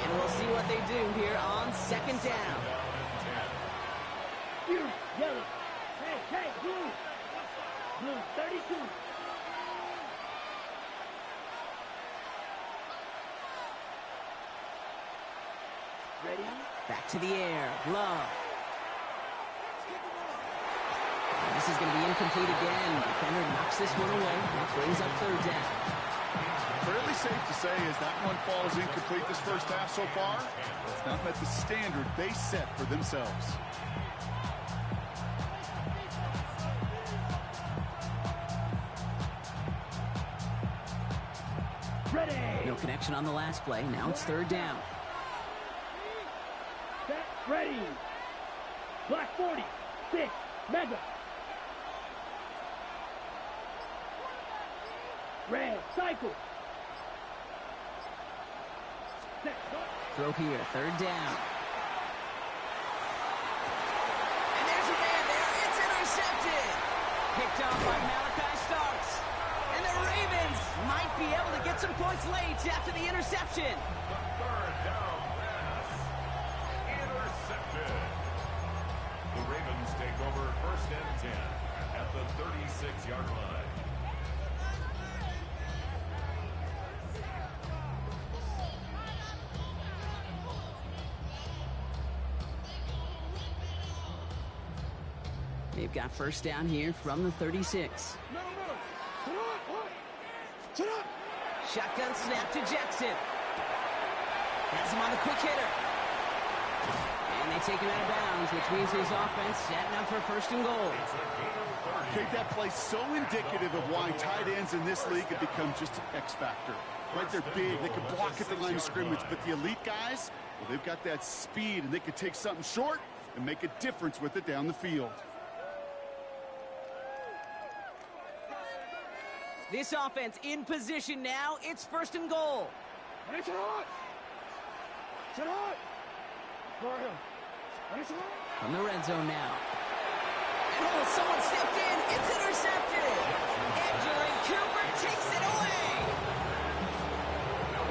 And we'll see what they do here on second down. Blue, yellow. Hey, blue. Blue 32. Ready? Back to the air. Love. This is going to be incomplete again. Defender knocks this one away. That brings up third down. Fairly safe to say as that one falls incomplete this first half so far, it's not met the standard they set for themselves. Ready. No connection on the last play. Now it's third down. Set. Ready. Black 40. 6. Mega. Red. Cycle. Set. Throw here. Third down. And there's a man there. It's intercepted. Picked off by Malachi Starks. And the Ravens might be able to get some points late after the interception. Third down pass. Intercepted. The Ravens take over first and 10 at the 36-yard line. They've got first down here from the 36. Shotgun snap to Jackson. Has him on the quick hitter. And they take him out of bounds, which means his offense setting up for first and goal. Okay, that play so indicative of why tight ends in this league have become just an X factor. Right, they're big, they can block at the line of scrimmage, but the elite guys, well, they've got that speed, and they can take something short and make a difference with it down the field. This offense in position now. It's first and goal. From the red zone now. And oh, someone stepped in. It's intercepted. Edgerrin Cooper takes it away.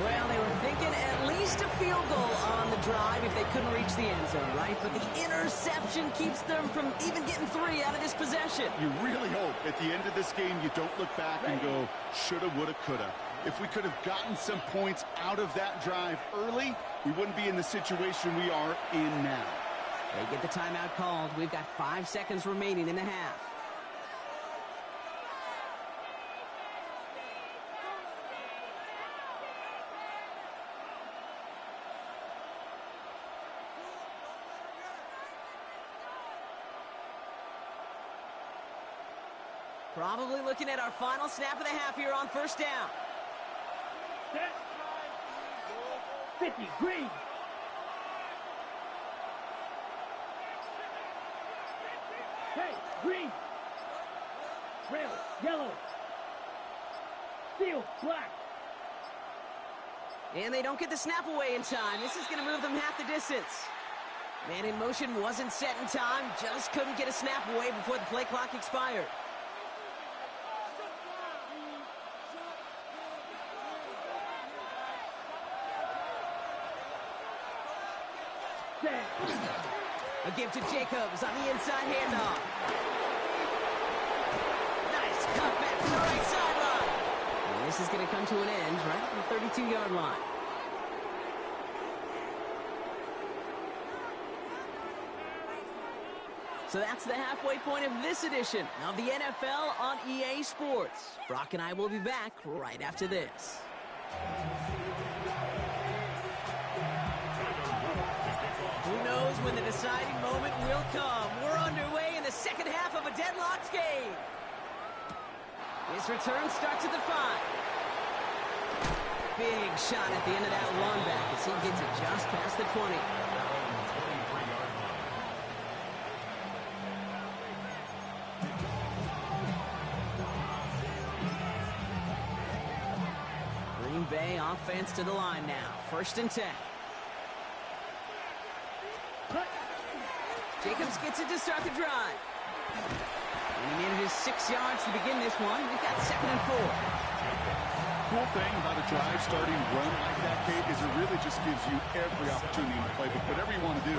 Well, they were thinking at least a field goal on the drive if they couldn't reach the end zone, right? But the interception keeps them from even getting 3 out of this possession. You really hope at the end of this game you don't look back and go, shoulda, woulda, coulda. If we could have gotten some points out of that drive early, we wouldn't be in the situation we are in now. They get the timeout called. We've got 5 seconds remaining in the half. Probably looking at our final snap of the half here on first down. Set. 50. Green. Hey, green. Red. Yellow. Steel. Black. And they don't get the snap away in time. This is going to move them half the distance. Man in motion wasn't set in time. Just couldn't get a snap away before the play clock expired. A give to Jacobs on the inside handoff. Nice cutback to the right sideline. And this is going to come to an end right at the 32-yard line. So that's the halfway point of this edition of the NFL on EA Sports. Brock and I will be back right after this. Who knows when the deciding moment will come? We're underway in the second half of a deadlocked game. His return starts at the 5. Big shot at the end of that run back as he gets it just past the 20. Green Bay offense to the line now. 1st and 10. Jacobs gets it to start the drive. And he manages 6 yards to begin this one. We've got 2nd and 4. Cool thing about a drive starting run like that, Kate, is it really just gives you every opportunity to play whatever you want to do.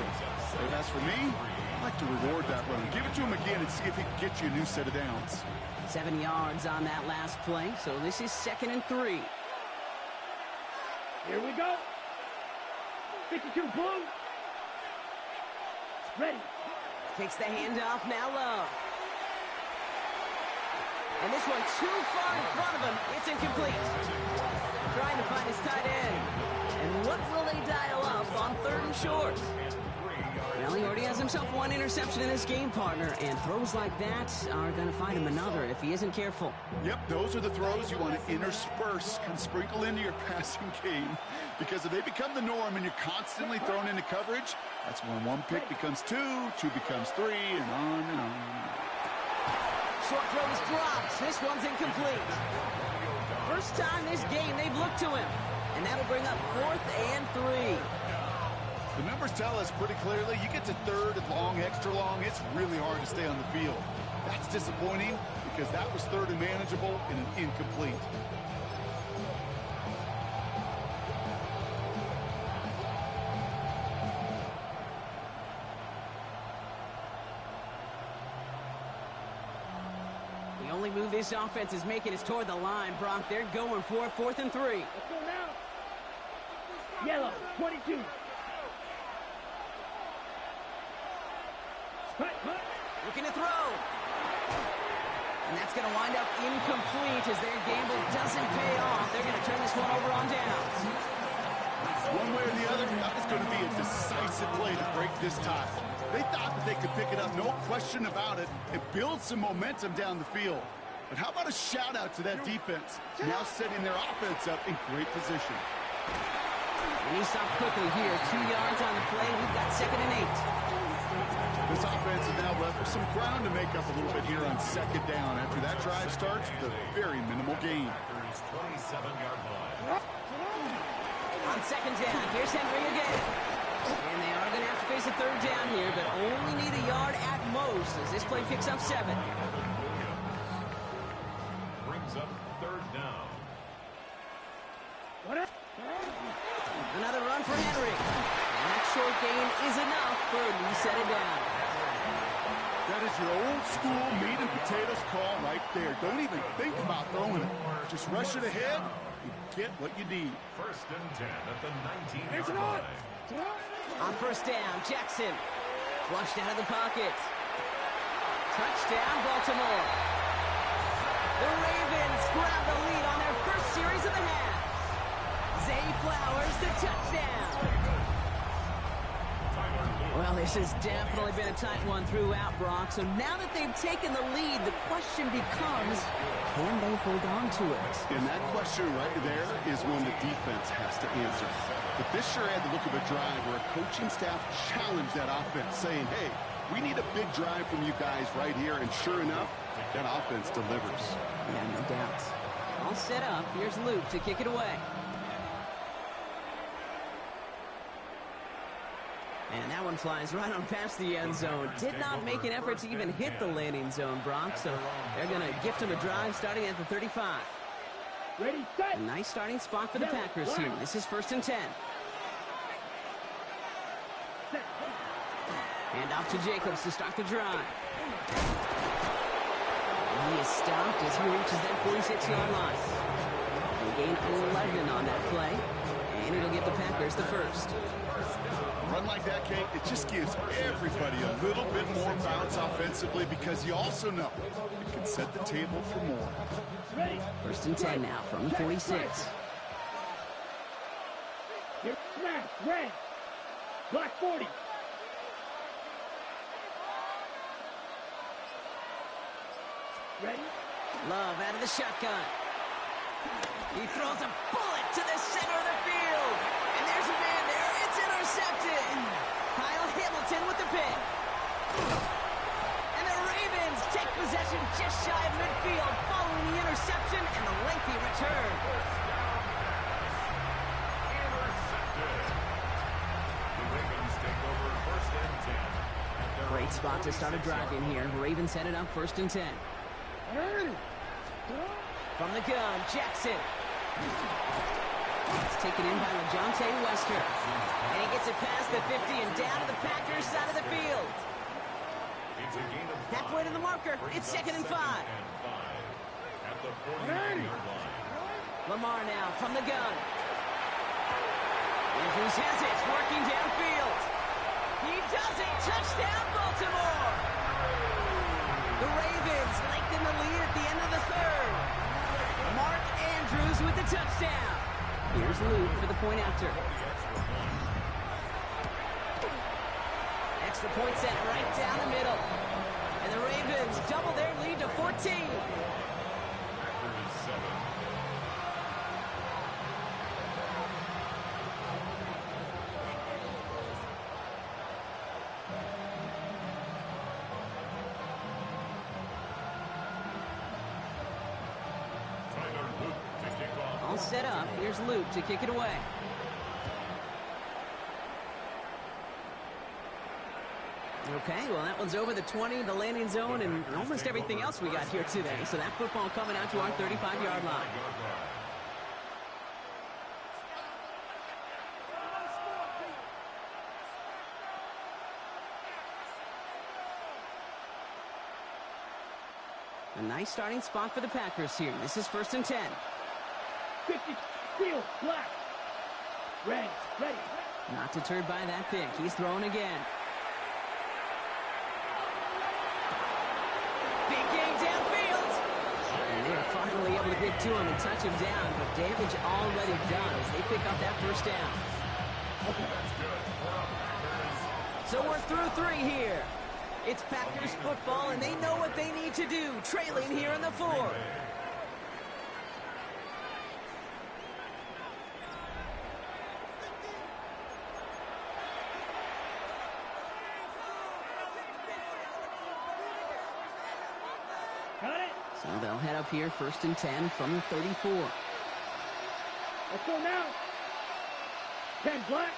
And as for me, I like to reward that run. Give it to him again and see if he can get you a new set of downs. 7 yards on that last play, so this is 2nd and 3. Here we go. 52 blue. Ready. Takes the handoff, now low. And this one too far in front of him. It's incomplete. Trying to find his tight end. And what will they dial up on 3rd and short? Well, he already has himself 1 interception in his game, partner. And throws like that are going to find him another if he isn't careful. Yep, those are the throws you want to intersperse and sprinkle into your passing game. Because if they become the norm and you're constantly thrown into coverage, that's when 1 pick becomes 2, 2 becomes 3, and on and on. Short throw is dropped. This one's incomplete. First time this game they've looked to him. And that'll bring up 4th and 3. The numbers tell us pretty clearly, you get to 3rd and long, extra long, it's really hard to stay on the field. That's disappointing because that was 3rd and manageable and an incomplete. The only move this offense is making is toward the line, Brock. They're going for 4th and 3. Let's go now. Yellow, 22. Looking to throw. And that's going to wind up incomplete as their gamble doesn't pay off. They're going to turn this one over on downs. One way or the other, that was going to be a decisive play to break this tie. They thought that they could pick it up, no question about it, and build some momentum down the field. But how about a shout-out to that defense, now setting their offense up in great position. And he stopped quickly here. 2 yards on the play. We've got 2nd and 8. This offense is now left with some ground to make up a little bit here on 2nd down after that drive starts with a very minimal gain. 27-yard line. On 2nd down, here's Henry again. And they are going to have to face a 3rd down here, but only need a yard at most as this play picks up 7. Brings up 3rd down. Another run for Henry. And that short gain is enough for a new set of downs. That is your old school meat and potatoes call right there. Don't even think about throwing it. Just rush it ahead and get what you need. 1st and 10 at the 19-yard line. On 1st down, Jackson. Flushed out of the pocket. Touchdown, Baltimore. The Ravens grab the lead on their first series of the half. Zay Flowers, the touchdown. Well, this has definitely been a tight one throughout, Brock. So now that they've taken the lead, the question becomes, can they hold on to it? And that question right there is one the defense has to answer. But this sure had the look of a drive where a coaching staff challenged that offense, saying, hey, we need a big drive from you guys right here. And sure enough, that offense delivers. Yeah, no doubt. All set up. Here's Luke to kick it away. And that one flies right on past the end zone. Did not make an effort to even hit the landing zone, Brock. So they're going to gift him a drive starting at the 35. Ready, set. A nice starting spot for the Packers here. This is 1st and 10. Hand off to Jacobs to start the drive. And he is stopped as he reaches that 46-yard line. They gain 11 on that play. And it'll give the Packers the first. A run like that, Kate, it just gives everybody a little bit more bounce offensively because you also know it can set the table for more. Ready. 1st and 10 now from the 46. Here, smash, red. Black 40. Ready? Love out of the shotgun. He throws a bullet to the center of the field. And there's a man there. It's intercepted. Kyle Hamilton with the pick. And the Ravens take possession just shy of midfield following the interception and the lengthy return. Intercepted. The Ravens take over 1st and 10. Great spot to start a drive in here. Ravens headed up 1st and 10. From the gun, Jackson. It's taken in by LeJohntay Wester. And he gets it past the 50 and down to the Packers side of the field. It's a gain of 5. Halfway to the marker. It's 2nd and 5. At the 49-yard line. Lamar now from the gun. Andrews has it, working downfield. He does it. Touchdown, Baltimore. The Ravens lengthen the lead at the end of the 3rd. Mark Andrews with the touchdown. Here's Luke for the point after. Extra point set right down the middle. And the Ravens double their lead to 14. Packers 7. All set up. Here's Luke to kick it away. Okay, well, that one's over the 20, the landing zone, and almost everything else we got here today. So that football coming out to our 35-yard line. A nice starting spot for the Packers here. This is 1st and 10. 50, field, black. Red, ready. Not deterred by that pick. He's throwing again. Big game downfield. And they're finally able to get to him and touch him down, but damage already done as they pick up that 1st down. So we're through 3 here. It's Packers football, and they know what they need to do, trailing here in the 4th. Got it. So they'll head up here 1st and 10 from the 34. Let's go now. 10 black.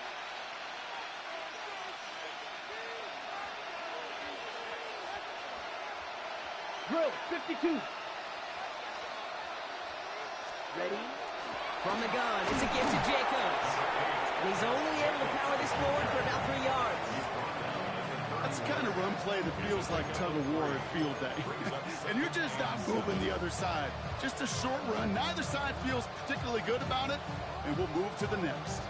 Drill, 52. Ready? From the gun, it's a gift to Jacobs. And he's only able to power this forward for about 3 yards. That's the kind of run play that feels like tug-of-war at field day. And you're just not moving the other side. Just a short run. Neither side feels particularly good about it, and we'll move to the next.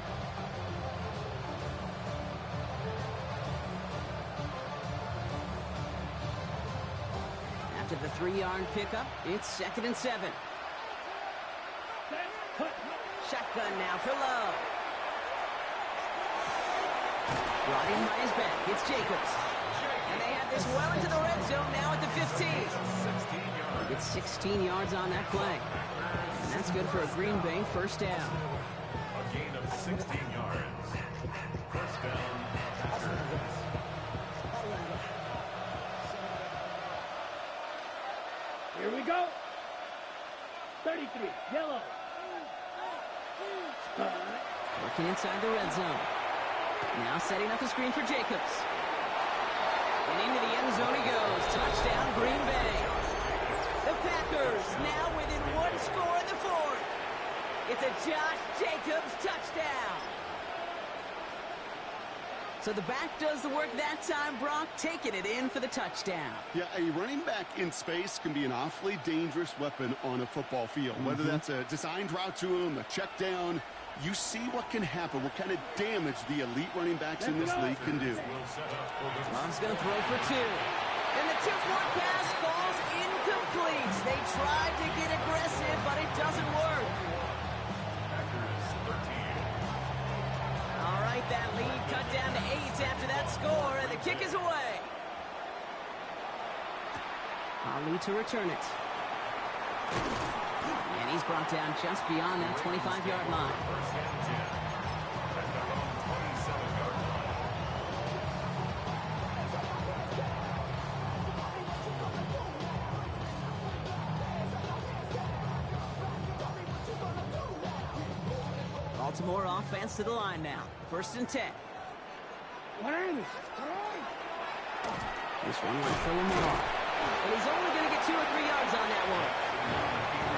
After the 3-yard pickup, it's 2nd and 7. Shotgun now for Love. Brought in by his back. It's Jacobs. And they have this well into the red zone now at the 15. He gets 16 yards on that play. And that's good for a Green Bay 1st down. A gain of 16 yards. 1st down. Here we go. 33, yellow. Working inside the red zone. Now setting up a screen for Jacobs. And into the end zone he goes. Touchdown, Green Bay. The Packers now within 1 score in the 4th. It's a Josh Jacobs touchdown. So the back does the work that time, Brock, taking it in for the touchdown. Yeah, a running back in space can be an awfully dangerous weapon on a football field. Whether that's a designed route to him, a check down, you see what can happen, what kind of damage the elite running backs in this league can do. Love's going to throw for 2. And the 2-point pass falls incomplete. They tried to get aggressive, but it doesn't work. All right, that lead cut down to 8 after that score, and the kick is away. Ali to return it. And he's brought down just beyond that 25-yard line. Baltimore offense to the line now. 1st and 10. This one went for Lamar. And he's only going to get 2 or 3 yards on that one.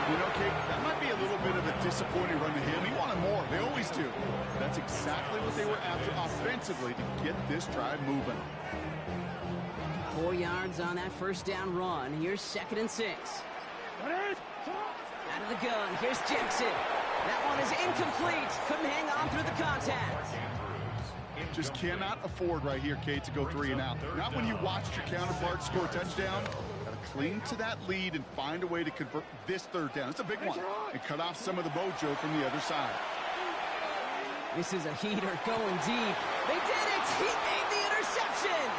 You know, Kate, that might be a little bit of a disappointing run to him. He wanted more. They always do. That's exactly what they were after offensively to get this drive moving. 4 yards on that 1st down run. Here's 2nd and 6. Out of the gun. Here's Jackson. That one is incomplete. Couldn't hang on through the contact. Just cannot afford right here, Kate, to go 3 and out. Not when you watched your counterpart score a touchdown. Got to cling to that lead and find a way to convert this 3rd down. It's a big one. And cut off some of the mojo from the other side. This is a heater going deep. They did it! He made the interception!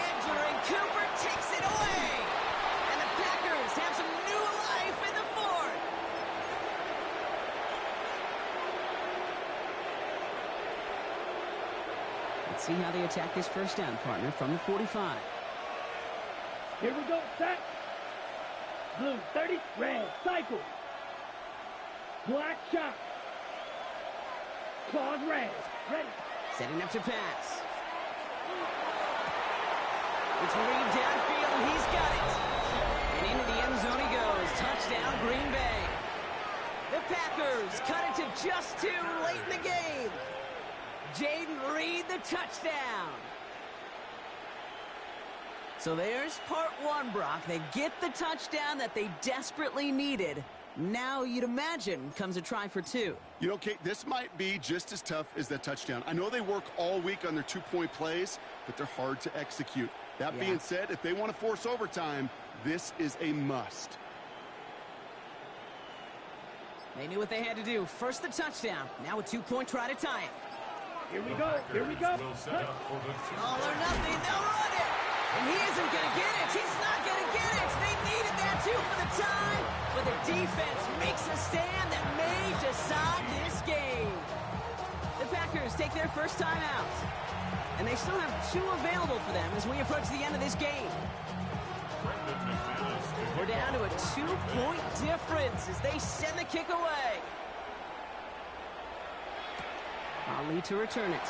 Andrew Cooper takes it away! And the Packers have some new life in the 4th! Let's see how they attack this 1st down, partner, from the 45. Here we go, set. Blue 30, red, cycle. Black shot. Claws red, ready. Setting up to pass. It's Reed downfield, and he's got it. And into the end zone he goes. Touchdown, Green Bay. The Packers cut it to just 2 late in the game. Jaden Reed, the touchdown. So there's part 1, Brock. They get the touchdown that they desperately needed. Now, you'd imagine, comes a try for 2. You know, Kate, this might be just as tough as that touchdown. I know they work all week on their 2-point plays, but they're hard to execute. That being said, if they want to force overtime, this is a must. They knew what they had to do. First the touchdown. Now a 2-point try to tie it. Here we go. Here we go. All or nothing. They'll run it. And he isn't going to get it. He's not going to get it. They needed that, too, for the tie. But the defense makes a stand that may decide this game. The Packers take their first time out. And they still have 2 available for them as we approach the end of this game. We're down to a 2-point difference as they send the kick away. Ali to return it.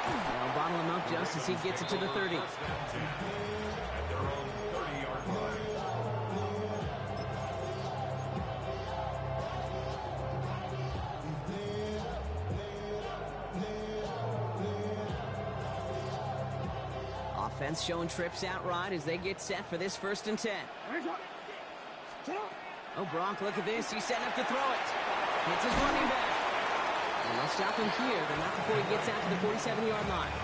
They'll bottle him up just as he gets it to the 30. Offense showing trips out right as they get set for this 1st and 10. Oh, Brock, look at this. He's setting up to throw it. Hits his running back. And they'll stop him here, but not before he gets out to the 47-yard line.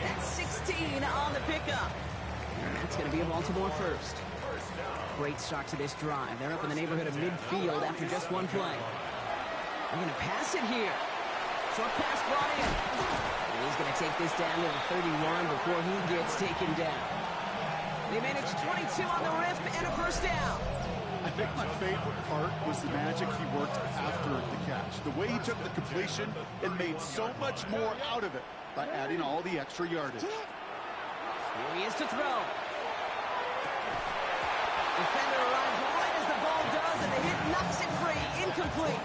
That's 16 on the pickup. And that's going to be a Baltimore 1st. Great start to this drive. They're up in the neighborhood of midfield after just 1 play. They're going to pass it here. Short pass brought in. And he's going to take this down to the 31 before he gets taken down. They managed 22 on the rip and a 1st down. I think my favorite part was the magic he worked after the catch. The way he took the completion and made so much more out of it by adding all the extra yardage. Here he is to throw. Defender arrives right as the ball does, and the hit knocks it free. Incomplete.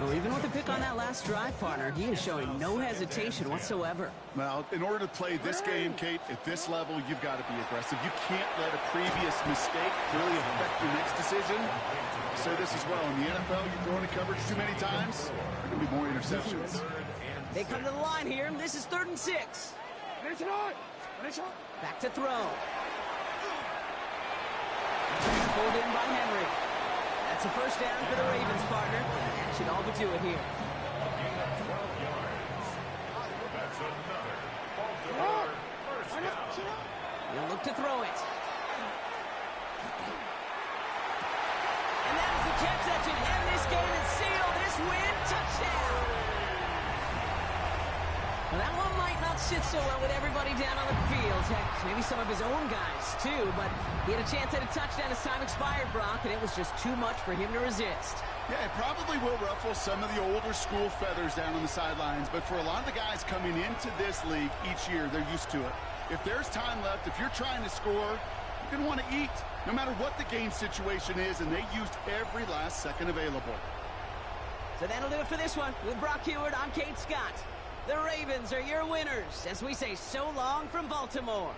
Well, true. Even with the pick on that last drive, partner, he is showing no hesitation whatsoever. Well, in order to play this game, Kate, at this level, you've got to be aggressive. You can't let a previous mistake really affect your next decision. I'll say this as well. In the NFL, you throw into coverage too many times, there are going to be more interceptions. They come to the line here. This is 3rd and 6. Back to throw. He's pulled in by Henry. That's a first down for the Ravens, partner. That should all but do it here. That's another Baltimore first down. He'll look to throw it. And that is the catch that should end this game and seal this win. Touchdown! Well, that one might not sit so well with everybody down on the field. Heck, maybe some of his own guys, too. But he had a chance at a touchdown as time expired, Brock, and it was just too much for him to resist. Yeah, it probably will ruffle some of the older school feathers down on the sidelines. But for a lot of the guys coming into this league each year, they're used to it. If there's time left, if you're trying to score, you're going to want to eat, no matter what the game situation is, and they used every last second available. So that'll do it for this one. With Brock Heward, I'm Kate Scott. The Ravens are your winners as we say so long from Baltimore.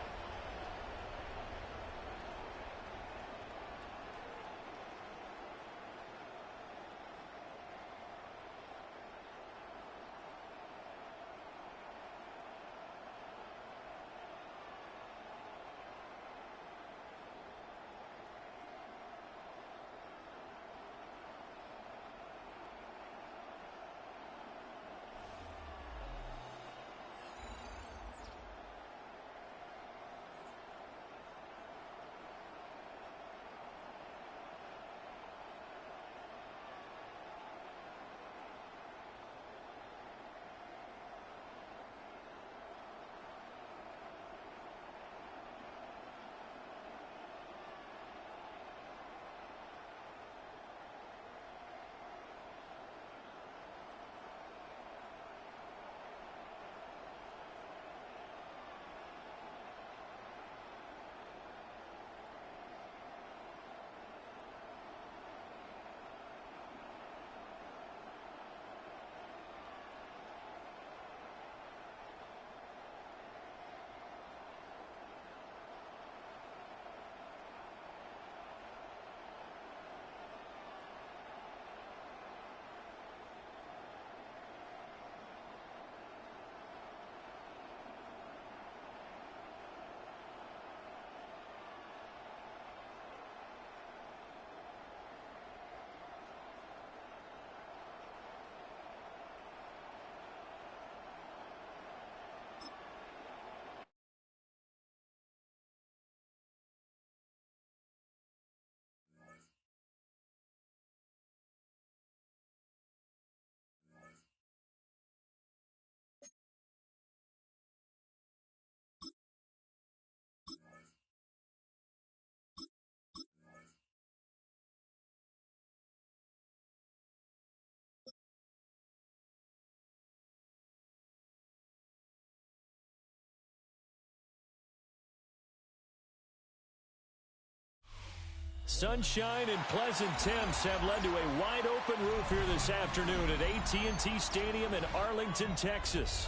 Sunshine and pleasant temps have led to a wide-open roof here this afternoon at AT&T Stadium in Arlington, Texas.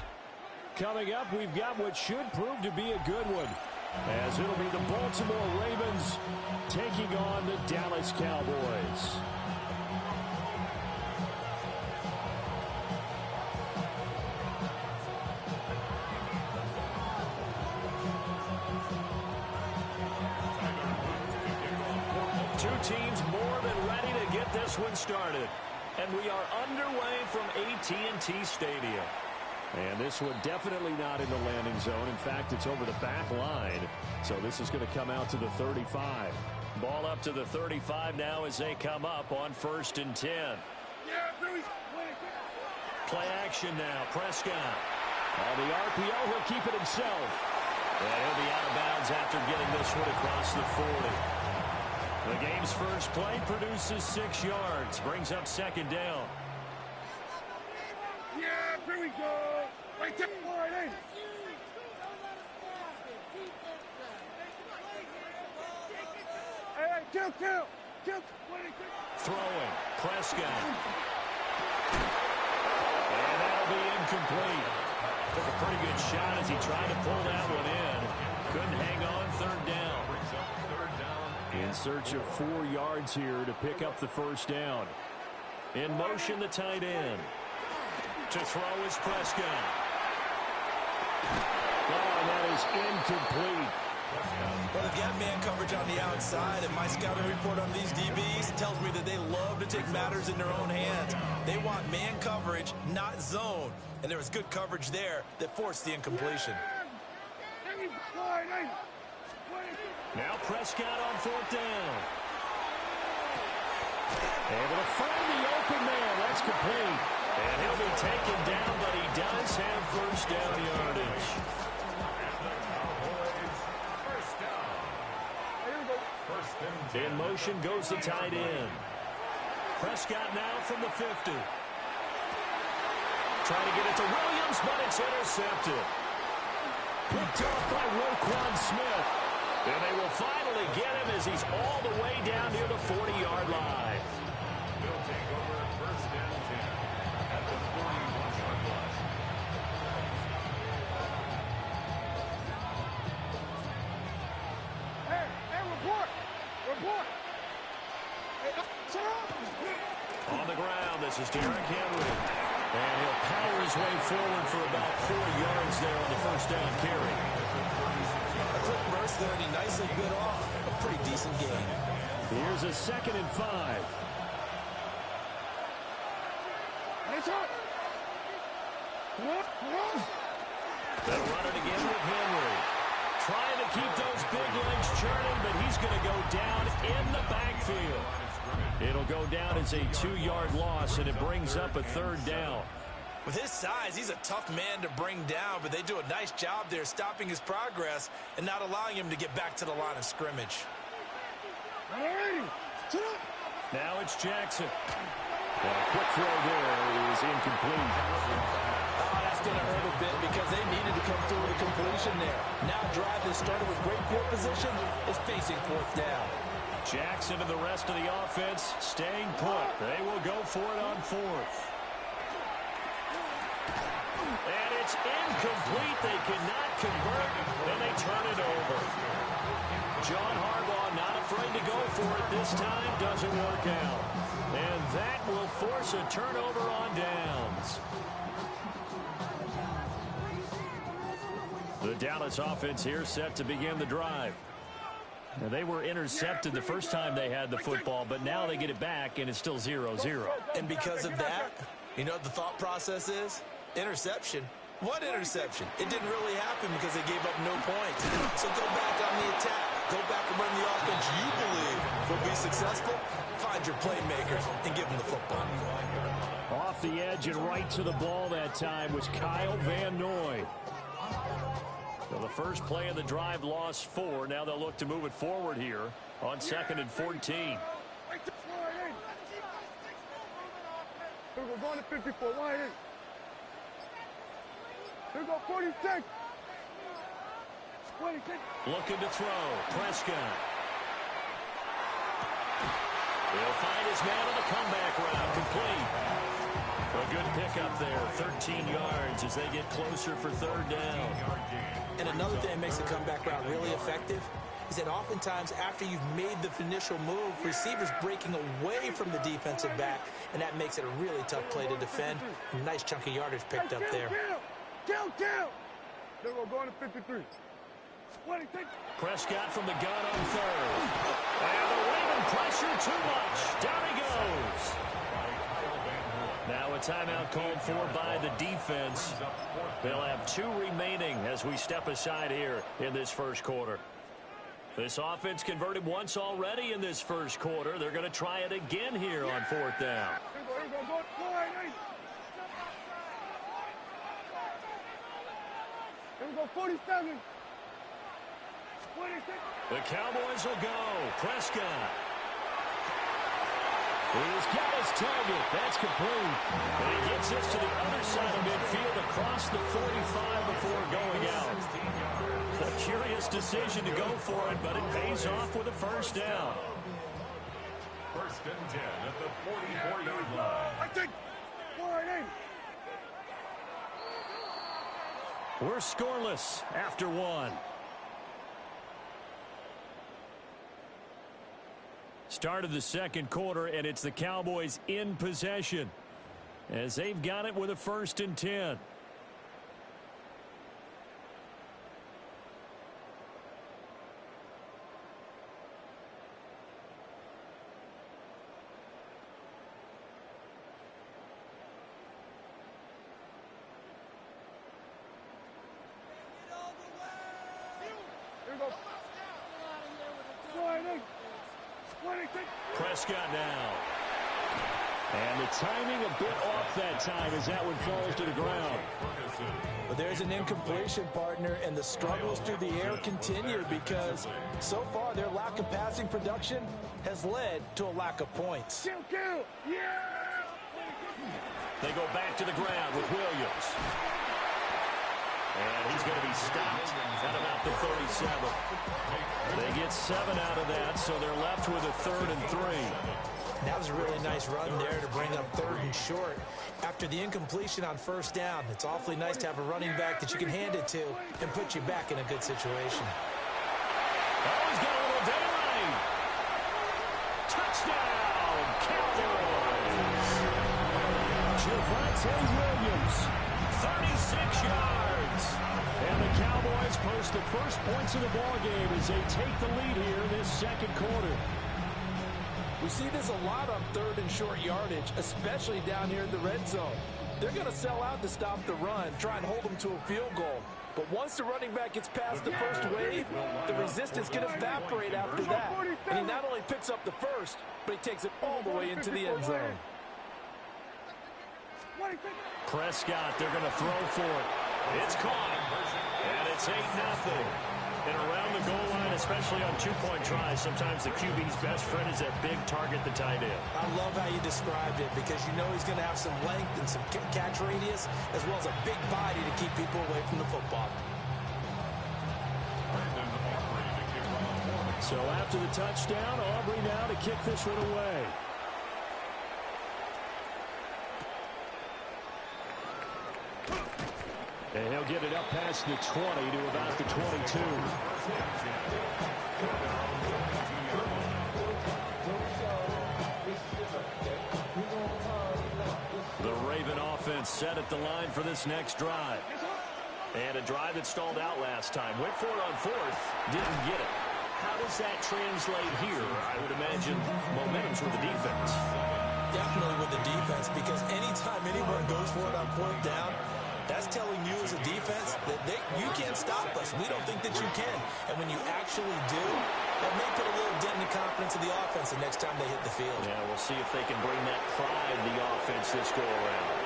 Coming up, we've got what should prove to be a good one, as it'll be the Baltimore Ravens taking on the Dallas Cowboys. Two teams more than ready to get this one started. And we are underway from AT&T Stadium. And this one definitely not in the landing zone. In fact, it's over the back line. So this is going to come out to the 35. Ball up to the 35 now as they come up on 1st and 10. Play action now. Prescott. On the RPO, he'll keep it himself. And he'll be out of bounds after getting this one across the 40. The game's first play produces 6 yards. Brings up 2nd down. Yeah, here we go. Right there. Right in. Hey, kill. Throwing. Prescott. And that'll be incomplete. Took a pretty good shot as he tried to pull that one in. Couldn't hang on, third down. In search of 4 yards here to pick up the first down. In motion, the tight end. To throw is Prescott. Oh, that is incomplete. Well, they've got man coverage on the outside, and my scouting report on these DBs tells me that they love to take matters in their own hands. They want man coverage, not zone. And there was good coverage there that forced the incompletion. Now Prescott on fourth down. Able to find the open man. That's complete. And he'll be taken down, but he does have first down yardage. In motion goes the tight end. Prescott now from the 50. Trying to get it to Williams, but it's intercepted. Picked off by Roquan Smith. And they will finally get him as he's all the way down near the 40-yard line. They'll take over first and 10 at the 41-yard line. Hey, report! Report! On the ground, this is Derrick Henry. And he'll power his way forward for about 4 yards there on the first down carry. A quick burst there, and he nicely bit off a pretty decent gain. Here's a 2nd and 5. They'll run it again with Henry. Trying to keep those big legs churning, but he's going to go down in the backfield. It'll go down as a 2-yard loss, and it brings up a 3rd down. With his size, he's a tough man to bring down, but they do a nice job there stopping his progress and not allowing him to get back to the line of scrimmage. Now it's Jackson. A quick throw there is incomplete. Oh, that's going to hurt a bit because they needed to come through with a completion there. Now drive that started with great field position is facing 4th down. Jackson and the rest of the offense staying put. They will go for it on 4th. And it's incomplete. They cannot convert, and they turn it over. John Harbaugh not afraid to go for it this time. Doesn't work out. And that will force a turnover on downs. The Dallas offense here set to begin the drive. Now, they were intercepted the first time they had the football, but now they get it back, and it's still 0-0. And because of that, you know what the thought process is? Interception. What interception? It didn't really happen because they gave up no points. So go back on the attack. Go back and run the offense you believe will be successful. Find your playmakers and give them the football. Off the edge and right to the ball that time was Kyle Van Noy. So the first play of the drive lost 4. Now they'll look to move it forward here on 2nd and 14. We're going to 54. Wide in. Here we go, 46. 26. Looking to throw. Prescott. He'll find his man on the comeback route. Complete. A good pickup there. 13 yards as they get closer for 3rd down. And another thing that makes the comeback route really effective is that oftentimes after you've made the initial move, receivers breaking away from the defensive back, and that makes it a really tough play to defend. A nice chunk of yardage picked up there. Kill! Then we're going to 53. 26. Prescott from the gun on 3rd. And the Raven pressure too much. Down he goes. Now a timeout called for by the defense. They'll have 2 remaining as we step aside here in this first quarter. This offense converted once already in this first quarter. They're going to try it again here on 4th down. Here we go, 47. 26. The Cowboys will go. Prescott. He's got his target. That's complete. And he gets this to the other side of midfield across the 45 before going out. A curious decision to go for it, but it pays off with a first down. 1st and 10 at the 44-yard line. I think We're scoreless after one. Start of the second quarter, and it's the Cowboys in possession as they've got it with a 1st and 10. Prescott now. And the timing a bit off that time as that one falls to the ground. But there's an incompletion, partner, and the struggles through the air continue because so far their lack of passing production has led to a lack of points. They go back to the ground with Williams. And he's going to be stopped at about the 37. They get 7 out of that, so they're left with a 3rd and 3. That was a really nice run there to bring up 3rd and short. After the incompletion on 1st down, it's awfully nice to have a running back that you can hand it to and put you back in a good situation. Oh, he's got a little daylight. Touchdown, Cowboys. Javonte Williams, 36 yards. And the Cowboys post the first points of the ballgame as they take the lead here in this second quarter. We see this a lot on 3rd and short yardage, especially down here in the red zone. They're going to sell out to stop the run, try and hold them to a field goal. But once the running back gets past the first wave, the resistance can evaporate after that. And he not only picks up the first, but he takes it all the way into the end zone. Prescott, they're going to throw for it. It's caught, and it's 8-0. And around the goal line, especially on 2-point tries, sometimes the QB's best friend is that big target, the tight end. I love how you described it because you know he's going to have some length and some catch radius as well as a big body to keep people away from the football. So after the touchdown, Aubrey now to kick this one away. And he'll get it up past the 20 to about the 22. The Raven offense set at the line for this next drive. And a drive that stalled out last time. Went for it on 4th, didn't get it. How does that translate here? I would imagine momentum's with the defense. Definitely with the defense, because anytime anyone goes for it on 4th down, that's telling you as a defense that you can't stop us. We don't think that you can. And when you actually do, that may put a little dent in the confidence of the offense the next time they hit the field. Yeah, we'll see if they can bring that pride to the offense this go-around.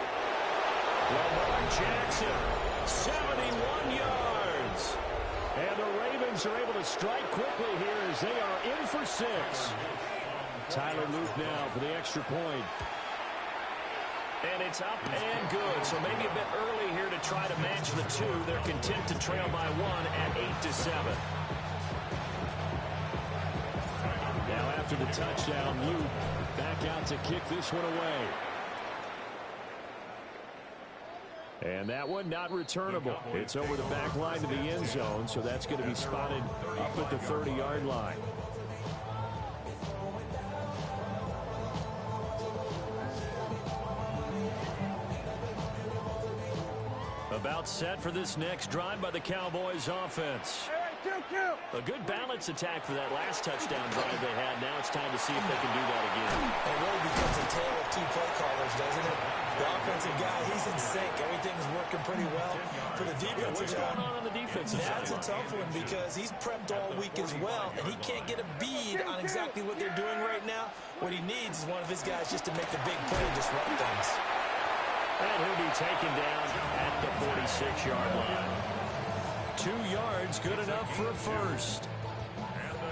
Lamar Jackson, 71 yards. And the Ravens are able to strike quickly here as they are in for 6. Tyler Luke now for the extra point. And it's up and good. So maybe a bit early here to try to match the 2. They're content to trail by 1 at 8-7. Now after the touchdown, Luke back out to kick this one away. And that one not returnable. It's over the back line to the end zone, so that's going to be spotted up at the 30-yard line. About set for this next drive by the Cowboys offense. A good balance attack for that last touchdown drive they had. Now it's time to see if they can do that again. It really becomes a tale of 2 play callers, doesn't it? The offensive guy, he's in sync. Everything's working pretty well. For the defensive guy, what's going on the defensive side? That's a tough one because he's prepped all week as well, and he can't get a bead on exactly what they're doing right now. What he needs is one of his guys just to make the big play and disrupt things. And he'll be taken down at the 46-yard line. 2 yards, good enough for a first.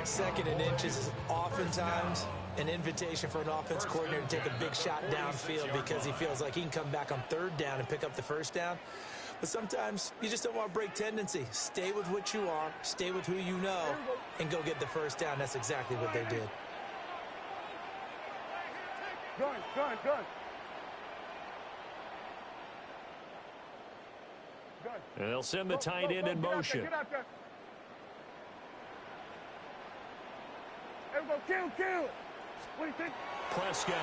2nd and inches is oftentimes an invitation for an offense coordinator to take a big shot downfield because he feels like he can come back on 3rd down and pick up the 1st down. But sometimes you just don't want to break tendency. Stay with what you are, stay with who you know, and go get the 1st down. That's exactly what they did. Good. And they'll send the tight end in motion. Get out there. Hey, we go, kill. What do you think? Prescott.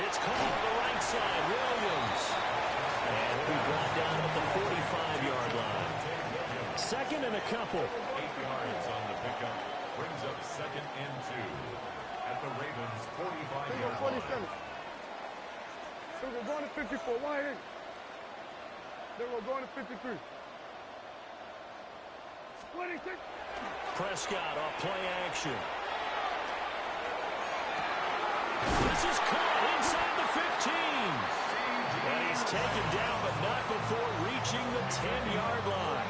It's caught on the right side. Williams. And he'll be brought down at the 45-yard line. Second and a couple. 8 yards on the pickup. Brings up second and 2 at the Ravens' 45-yard line. So we're going to 54. Why ain't? Then we're going to 53. 26. Prescott off play action. This is caught inside the 15. And he's taken down, but not before reaching the 10-yard line.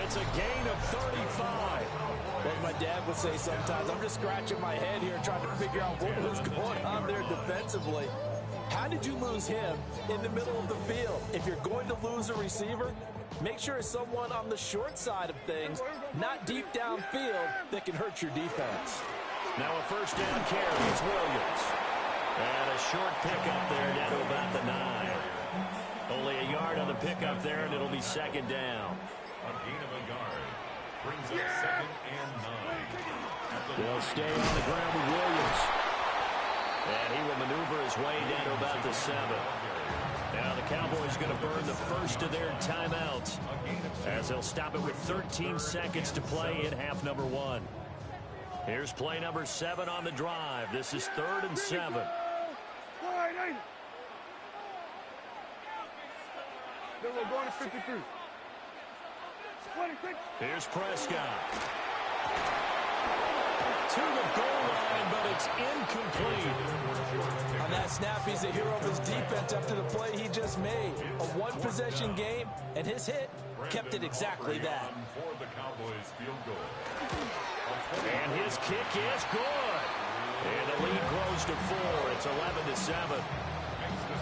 It's a gain of 35. Like my dad would say sometimes, I'm just scratching my head here trying to figure out what was going on there defensively. How did you lose him in the middle of the field? If you're going to lose a receiver, make sure it's someone on the short side of things, not deep downfield, that can hurt your defense. Now a first down carry. It's Williams. And a short pickup there down to about the 9. Only a yard on the pickup there, and it'll be second down. A gain of a yard. Brings up second and 9. They'll stay on the ground with Williams. And he will maneuver his way down to about the 7. Now the Cowboys going to burn the first of their timeouts as they'll stop it with 13 seconds to play in half number 1. Here's play number 7 on the drive. This is 3rd and 7. Then we're going to 53. 26. Here's Prescott. To the goal line, but it's incomplete. On that snap, he's the hero of his defense after the play he just made. A one-possession game, and his hit kept it exactly that. For the Cowboys field goal. And his kick is good. And the lead grows to 4. It's 11-7.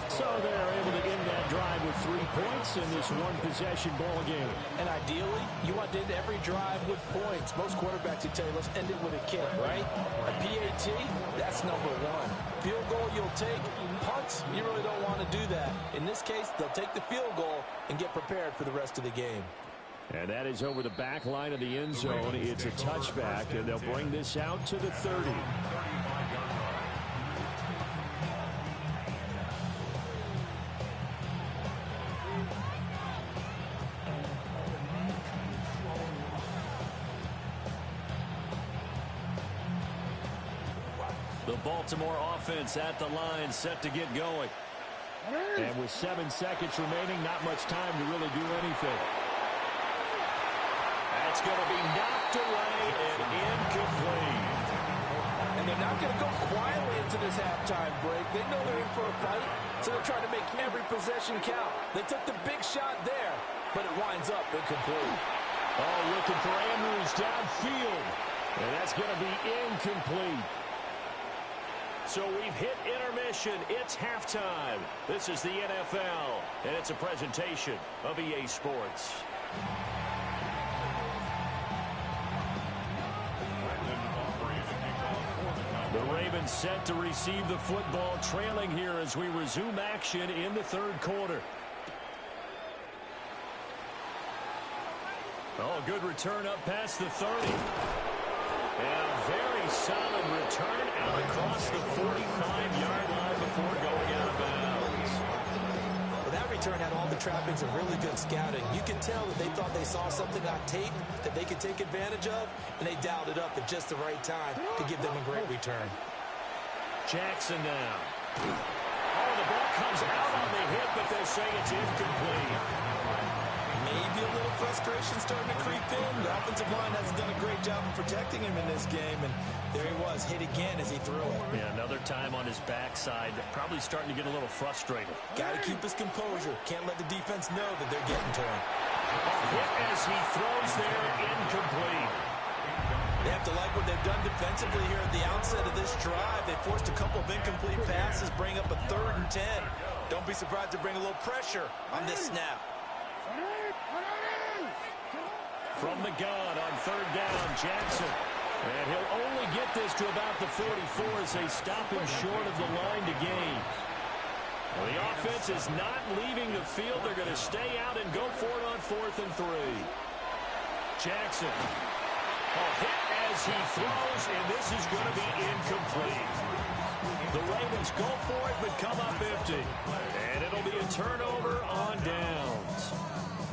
So they're able to end that drive with 3 points in this one-possession ball game. And ideally, you want to end every drive with points. Most quarterbacks would tell you, let's end it with a kick, right? A PAT, that's number 1. Field goal you'll take. Punts, you really don't want to do that. In this case, they'll take the field goal and get prepared for the rest of the game. And that is over the back line of the end zone. It's a touchback, and they'll bring this out to the 30. The Baltimore offense at the line, set to get going. And with 7 seconds remaining, not much time to really do anything. That's going to be knocked away and incomplete. And they're not going to go quietly into this halftime break. They know they're in for a fight, so they're trying to make every possession count. They took the big shot there, but it winds up incomplete. Oh, looking for Andrews downfield. And that's going to be incomplete. So we've hit intermission. It's halftime. This is the NFL, and it's a presentation of EA Sports. The Ravens set to receive the football, trailing here as we resume action in the 3rd quarter. Oh, good return up past the 30. And a very solid return out across the 45-yard line before going out of bounds. Well, that return had all the trappings of really good scouting. You can tell that they thought they saw something on tape that they could take advantage of, and they dialed it up at just the right time to give them a great return. Jackson now. Oh, the ball comes out on the hit, but they'll say it's incomplete. Maybe a little frustration starting to creep in. The offensive line hasn't done a great job of protecting him in this game, and there he was, hit again as he threw it. Yeah, another time on his backside, probably starting to get a little frustrated. Got to keep his composure. Can't let the defense know that they're getting to him. Hit as he throws there, incomplete. They have to like what they've done defensively here at the outset of this drive. They forced a couple of incomplete passes, bring up a 3rd and 10. Don't be surprised to bring a little pressure on this snap. From the gun on 3rd down, Jackson. And he'll only get this to about the 44 as they stop him short of the line to gain. Well, the offense is not leaving the field. They're going to stay out and go for it on 4th and 3. Jackson. Hit as he throws, and this is going to be incomplete. The Ravens go for it, but come up empty. And it'll be a turnover on downs.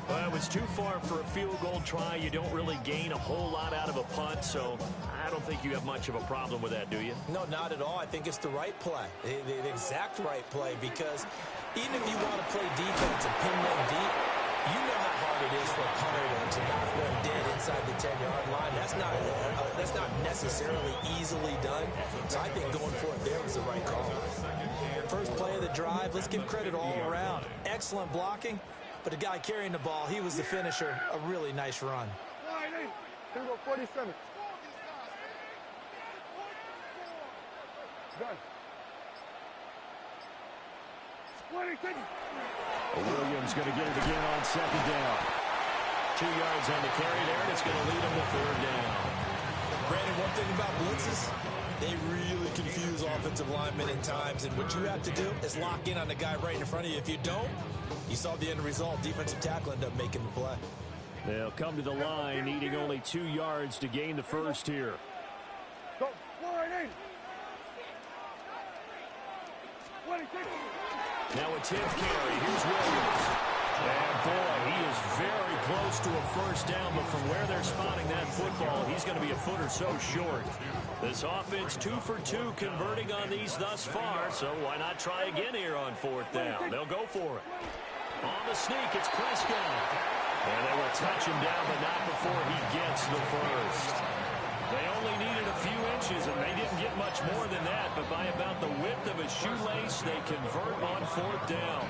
Well, it was too far for a field goal try. You don't really gain a whole lot out of a punt, so I don't think you have much of a problem with that, do you? No, not at all. I think it's the right play, the exact right play, because even if you want to play defense and pin them deep, you know how hard it is for a punter to knock one dead inside the 10-yard line. That's not necessarily easily done. So I think going for it there was the right call. First play of the drive, let's give credit all around. Excellent blocking. But the guy carrying the ball, he was the finisher. A really nice run. Here we go, 47. Done. Williams going to get it again on 2nd down. 2 yards on the carry there, and it's going to lead him to 3rd down. Brandon, one thing about blitzes, they really confuse offensive linemen at times, and what you have to do is lock in on the guy right in front of you. If you don't, you saw the end result. Defensive tackle ended up making the play. They'll come to the line, needing only 2 yards to gain the first here. Go, 4-8. Now a 10th carry. Here's Williams. And boy, he is very close to a first down, but from where they're spotting that football, he's going to be a foot or so short. This offense 2 for 2 converting on these thus far, so why not try again here on 4th down? They'll go for it. On the sneak, it's Prescott. And they will touch him down, but not before he gets the first. They only needed a few inches, and they didn't get much more than that, but by about the width of a shoelace, they convert on 4th down.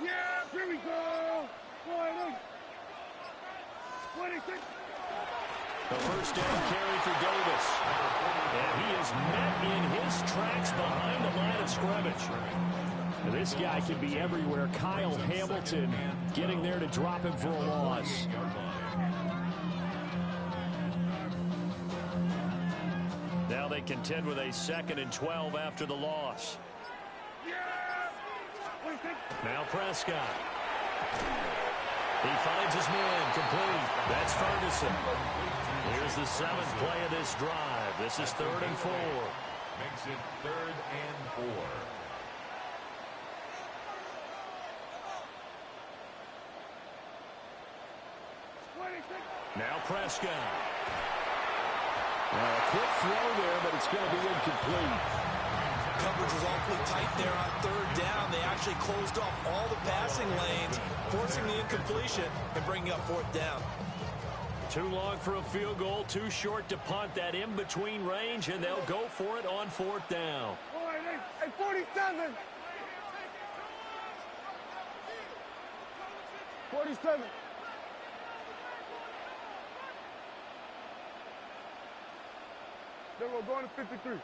Yeah, here we go. 26. The first down carry for Davis. And he is met in his tracks behind the line of scrimmage. And this guy can be everywhere. Kyle Hamilton getting there to drop him for a loss. Now they contend with a 2nd and 12 after the loss. Now Prescott. He finds his man complete. That's Ferguson. Here's the 7th play of this drive. This is 3rd and 4. Makes it 3rd and 4. Now Prescott. A quick throw there, but it's going to be incomplete. Coverage was awfully tight there on 3rd down. They actually closed off all the passing lanes, forcing the incompletion and bringing up 4th down. Too long for a field goal, too short to punt. That in-between range, and they'll go for it on 4th down. Hey, 47. 47. Then we're going to 53.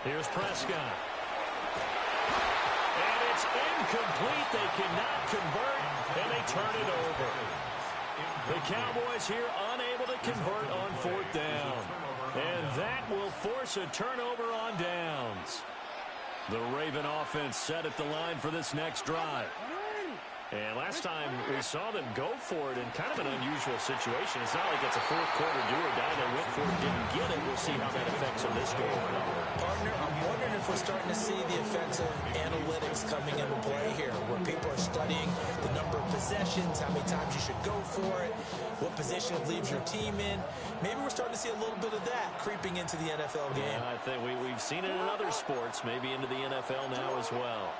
Here's Prescott. And it's incomplete. They cannot convert, and they turn it over. The Cowboys here unable to convert on 4th down. And that will force a turnover on downs. The Raven offense set at the line for this next drive. And last time we saw them go for it in kind of an unusual situation. It's not like it's a fourth quarter do or die. They went for it, didn't get it. We'll see how that affects them this game. Partner, I'm wondering if we're starting to see the offensive analytics coming into play here, where people are studying the number of possessions, how many times you should go for it, what position it leaves your team in. Maybe we're starting to see a little bit of that creeping into the NFL game. I think we've seen it in other sports, maybe into the NFL now as well.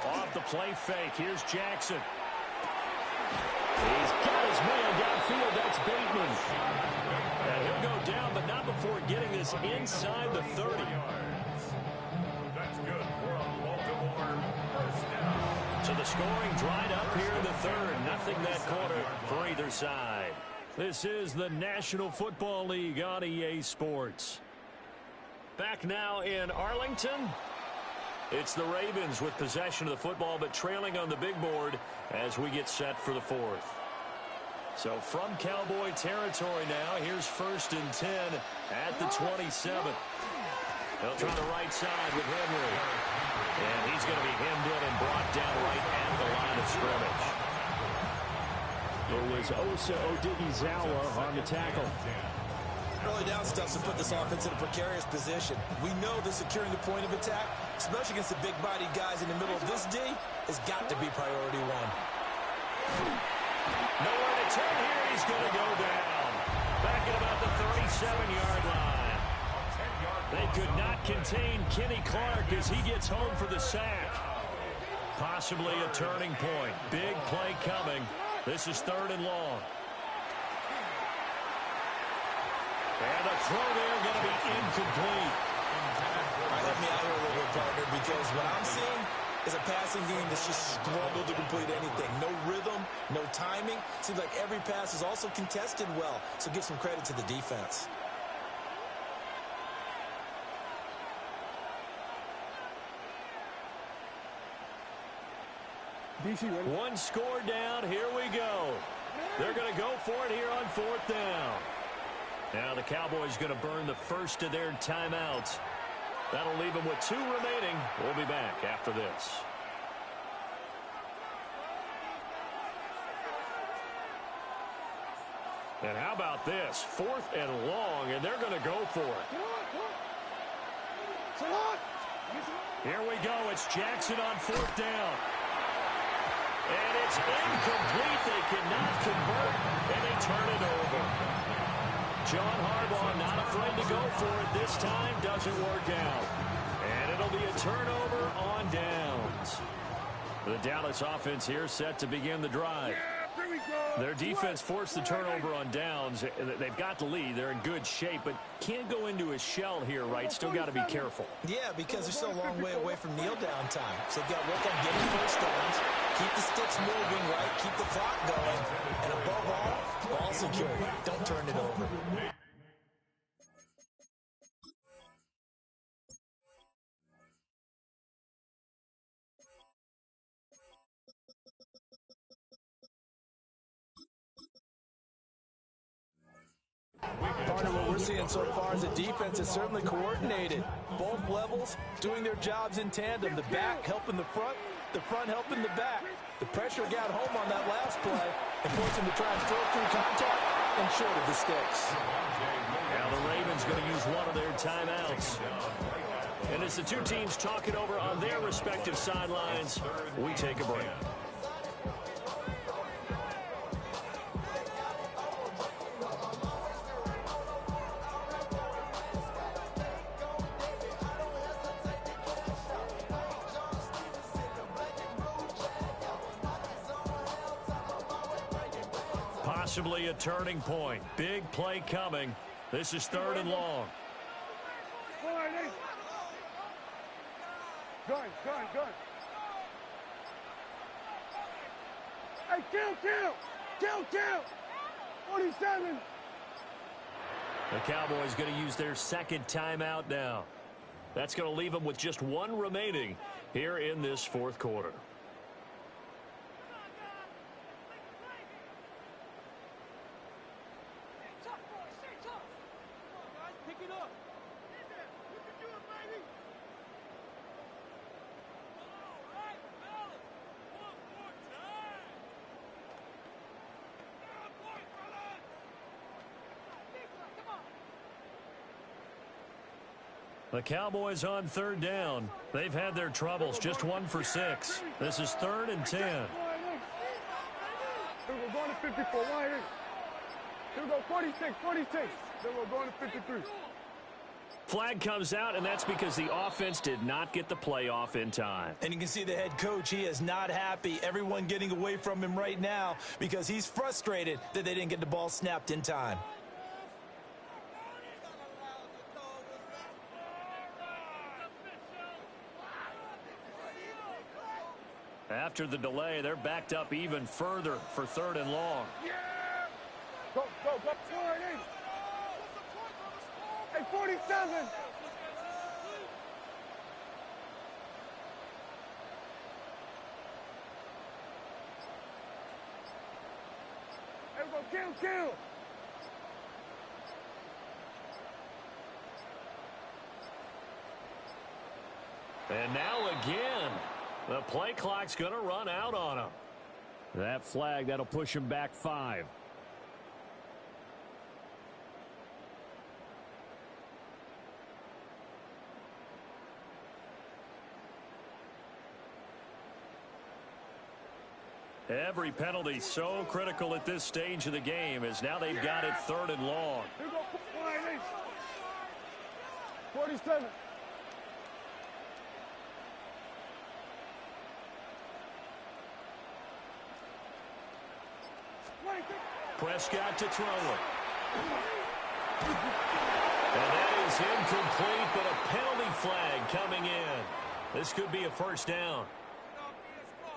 Off the play fake. Here's Jackson. He's got his man downfield. That's Bateman. And he'll go down, but not before getting this inside the 30. That's good for a Baltimore first down. So the scoring dried up here in the 3rd. Nothing that quarter for either side. This is the National Football League on EA Sports. Back now in Arlington. It's the Ravens with possession of the football, but trailing on the big board as we get set for the fourth. So from Cowboy territory now, here's 1st and 10 at the 27. They'll try the right side with Henry. And he's going to be hemmed in and brought down right at the line of scrimmage. It was Osa Odighizuwa on the tackle. Early down stuff to put this offense in a precarious position. We know that securing the point of attack, especially against the big-bodied guys in the middle of this D, has got to be priority one. Nowhere to turn here. He's going to go down. Back at about the 37-yard line. They could not contain Kenny Clark as he gets home for the sack. Possibly a turning point. Big play coming. This is 3rd and long. And the throw there going to be incomplete. Let me out here a little bit, partner, because what I'm seeing is a passing game that's just struggled to complete anything. No rhythm, no timing. Seems like every pass is also contested well, so give some credit to the defense. One score down. Here we go. They're going to go for it here on 4th down. Now the Cowboys going to burn the first of their timeouts. That'll leave them with 2 remaining. We'll be back after this. And how about this? 4th and long, and they're going to go for it. Here we go. It's Jackson on 4th down. And it's incomplete. They cannot convert, and they turn it over. John Harbaugh not afraid to go for it this time. Doesn't work out. And it'll be a turnover on downs. The Dallas offense here set to begin the drive. Their defense forced the turnover on downs. They've got the lead. They're in good shape, but can't go into a shell here, right? Still got to be careful. Yeah, because they're still a long way away from kneel down time. So they've got to work on getting first downs, keep the sticks moving, right? Keep the clock going. And above all, ball security. Don't turn it over. Partner, what we're seeing so far is the defense is certainly coordinated. Both levels doing their jobs in tandem. The back helping the front helping the back. The pressure got home on that last play and forced him to try and throw through contact and short of the sticks. Now the Ravens going to use one of their timeouts. And as the two teams talk it over on their respective sidelines, we take a break. Possibly a turning point. Big play coming. This is 3rd and long. Gun. Hey, kill! 47! The Cowboys going to use their second timeout now. That's going to leave them with just 1 remaining here in this 4th quarter. The Cowboys on 3rd down. They've had their troubles, just 1 for 6. This is 3rd and 10. Here we're going to 54. Here we go, 46. Then we're going to 53. Flag comes out, and that's because the offense did not get the play off in time. And you can see the head coach, he is not happy. Everyone getting away from him right now because he's frustrated that they didn't get the ball snapped in time. After the delay, they're backed up even further for 3rd and long. Go. Hey, 47. Hey, we go kill. And now again, the play clock's going to run out on him. That flag, that'll push him back 5. Every penalty so critical at this stage of the game, as now they've got it 3rd and long. Here we go. 47. Prescott to throw it. And that is incomplete, but a penalty flag coming in. This could be a first down.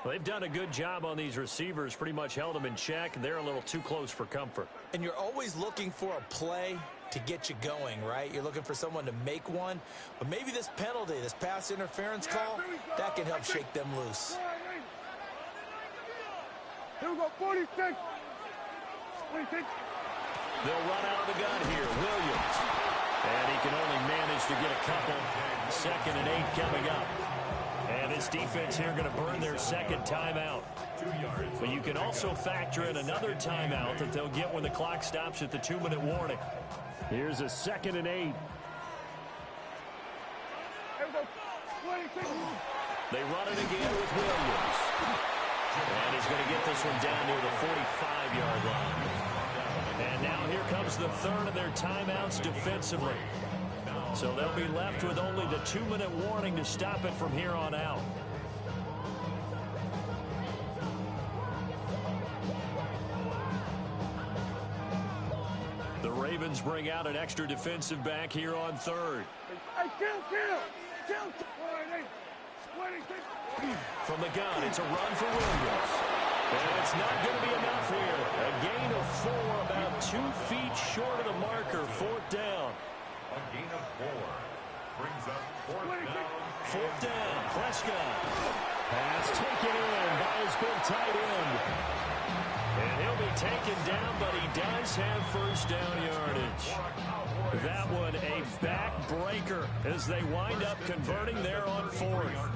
Well, they've done a good job on these receivers, pretty much held them in check, and they're a little too close for comfort. And you're always looking for a play to get you going, right? You're looking for someone to make one. But maybe this penalty, this pass interference call, that can help shake them loose. Here we go, 46. They'll run out of the gun here. Williams. And he can only manage to get a couple. 2nd and 8 coming up. And this defense here going to burn their second timeout. But you can also factor in another timeout that they'll get when the clock stops at the 2-minute warning. Here's a 2nd and 8. They run it again with Williams. And he's going to get this one down near the 45-yard line. And now here comes the 3rd of their timeouts defensively. So they'll be left with only the 2-minute warning to stop it from here on out. The Ravens bring out an extra defensive back here on 3rd. Hey, kill. From the gun, it's a run for Williams. And it's not going to be enough here. A gain of 4, about 2 feet short of the marker. 4th down. A gain of 4 brings up 4th down. 4th down, Prescott. Pass taken in by his big tight end. And he'll be taken down, but he does have first down yardage. That one a backbreaker as they wind up converting there on 4th.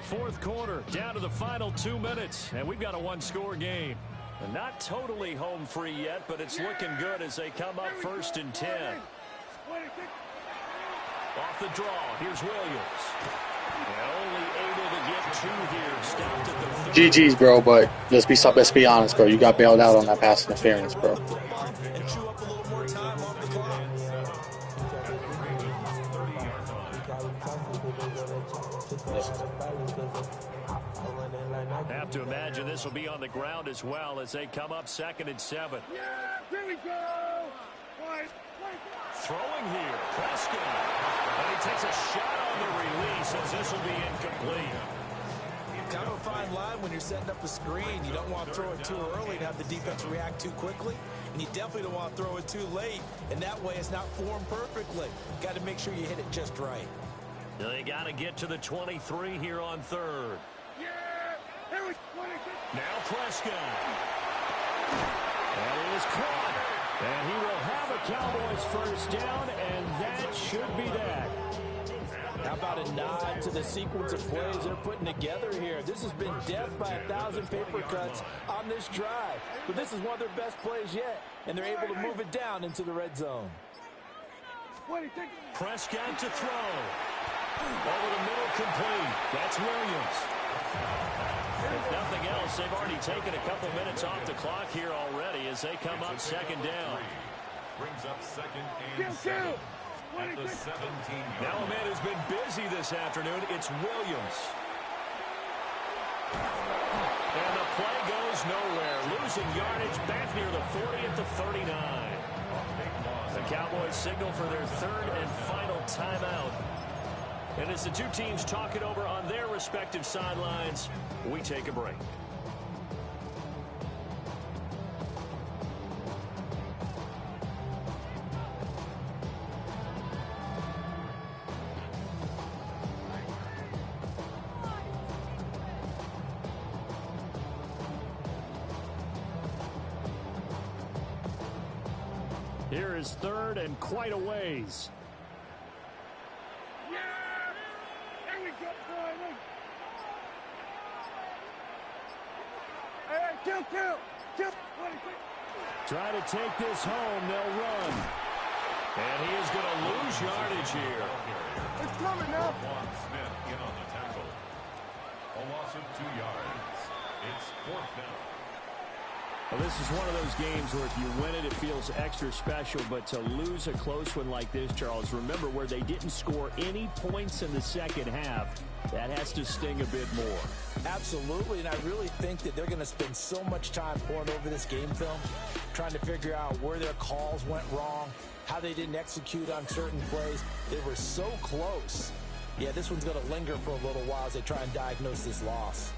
4th quarter, down to the final 2 minutes, and we've got a 1-score game. And not totally home free yet, but it's looking good as they come up 1st and 10. Off the draw, here's Williams. And only able to get 2 here, stopped at the 30. GG's, bro, but let's be honest, bro. You got bailed out on that pass interference, bro. And chew up a little more time off the clock. Have to imagine this will be on the ground as well as they come up 2nd and 7. Yeah, here we go. Throwing here, Prescott. And he takes a shot on the release as this will be incomplete. Kind of a fine line when you're setting up a screen. You don't want to throw it too early to have the defense react too quickly. And you definitely don't want to throw it too late. And that way it's not formed perfectly. Got to make sure you hit it just right. They got to get to the 23 here on 3rd. Yeah, here we go. Now Prescott. And he is caught. And he will have a Cowboys first down, and that should be that. How about a nod to the sequence of plays they're putting together here? This has been death by 1,000 paper cuts on this drive. But this is one of their best plays yet, and they're able to move it down into the red zone. Prescott to throw. Over the middle, complete. That's Williams. If nothing else, they've already taken a couple minutes off the clock here already as they come up 2nd down. Brings up 2nd and 7 at the 17-yard. Now a man who's been busy this afternoon, it's Williams. And the play goes nowhere. Losing yardage back near the 40 at the 39. The Cowboys signal for their 3rd and final timeout. And as the two teams talk it over on their respective sidelines, we take a break. Here is third and quite a ways. Yeah! There we go, boy. Hey, kill. Try to take this home. They'll run. And he is going to lose yardage here. It's coming now. Smith in on the tackle. A loss of 2 yards. It's 4th down. Well, this is one of those games where if you win it, it feels extra special. But to lose a close one like this, Charles, remember where they didn't score any points in the second half. That has to sting a bit more. Absolutely, and I really think that they're going to spend so much time poring over this game film, trying to figure out where their calls went wrong, how they didn't execute on certain plays. They were so close. Yeah, this one's going to linger for a little while as they try and diagnose this loss.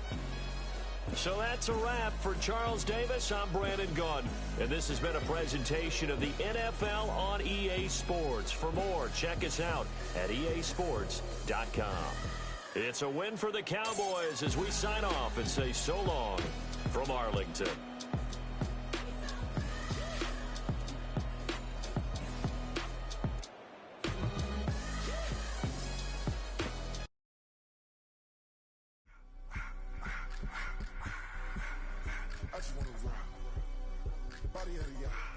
So that's a wrap for Charles Davis. I'm Brandon Gunn, and this has been a presentation of the NFL on EA Sports. For more, check us out at easports.com. It's a win for the Cowboys as we sign off and say so long from Arlington. I just want to rock. Body of the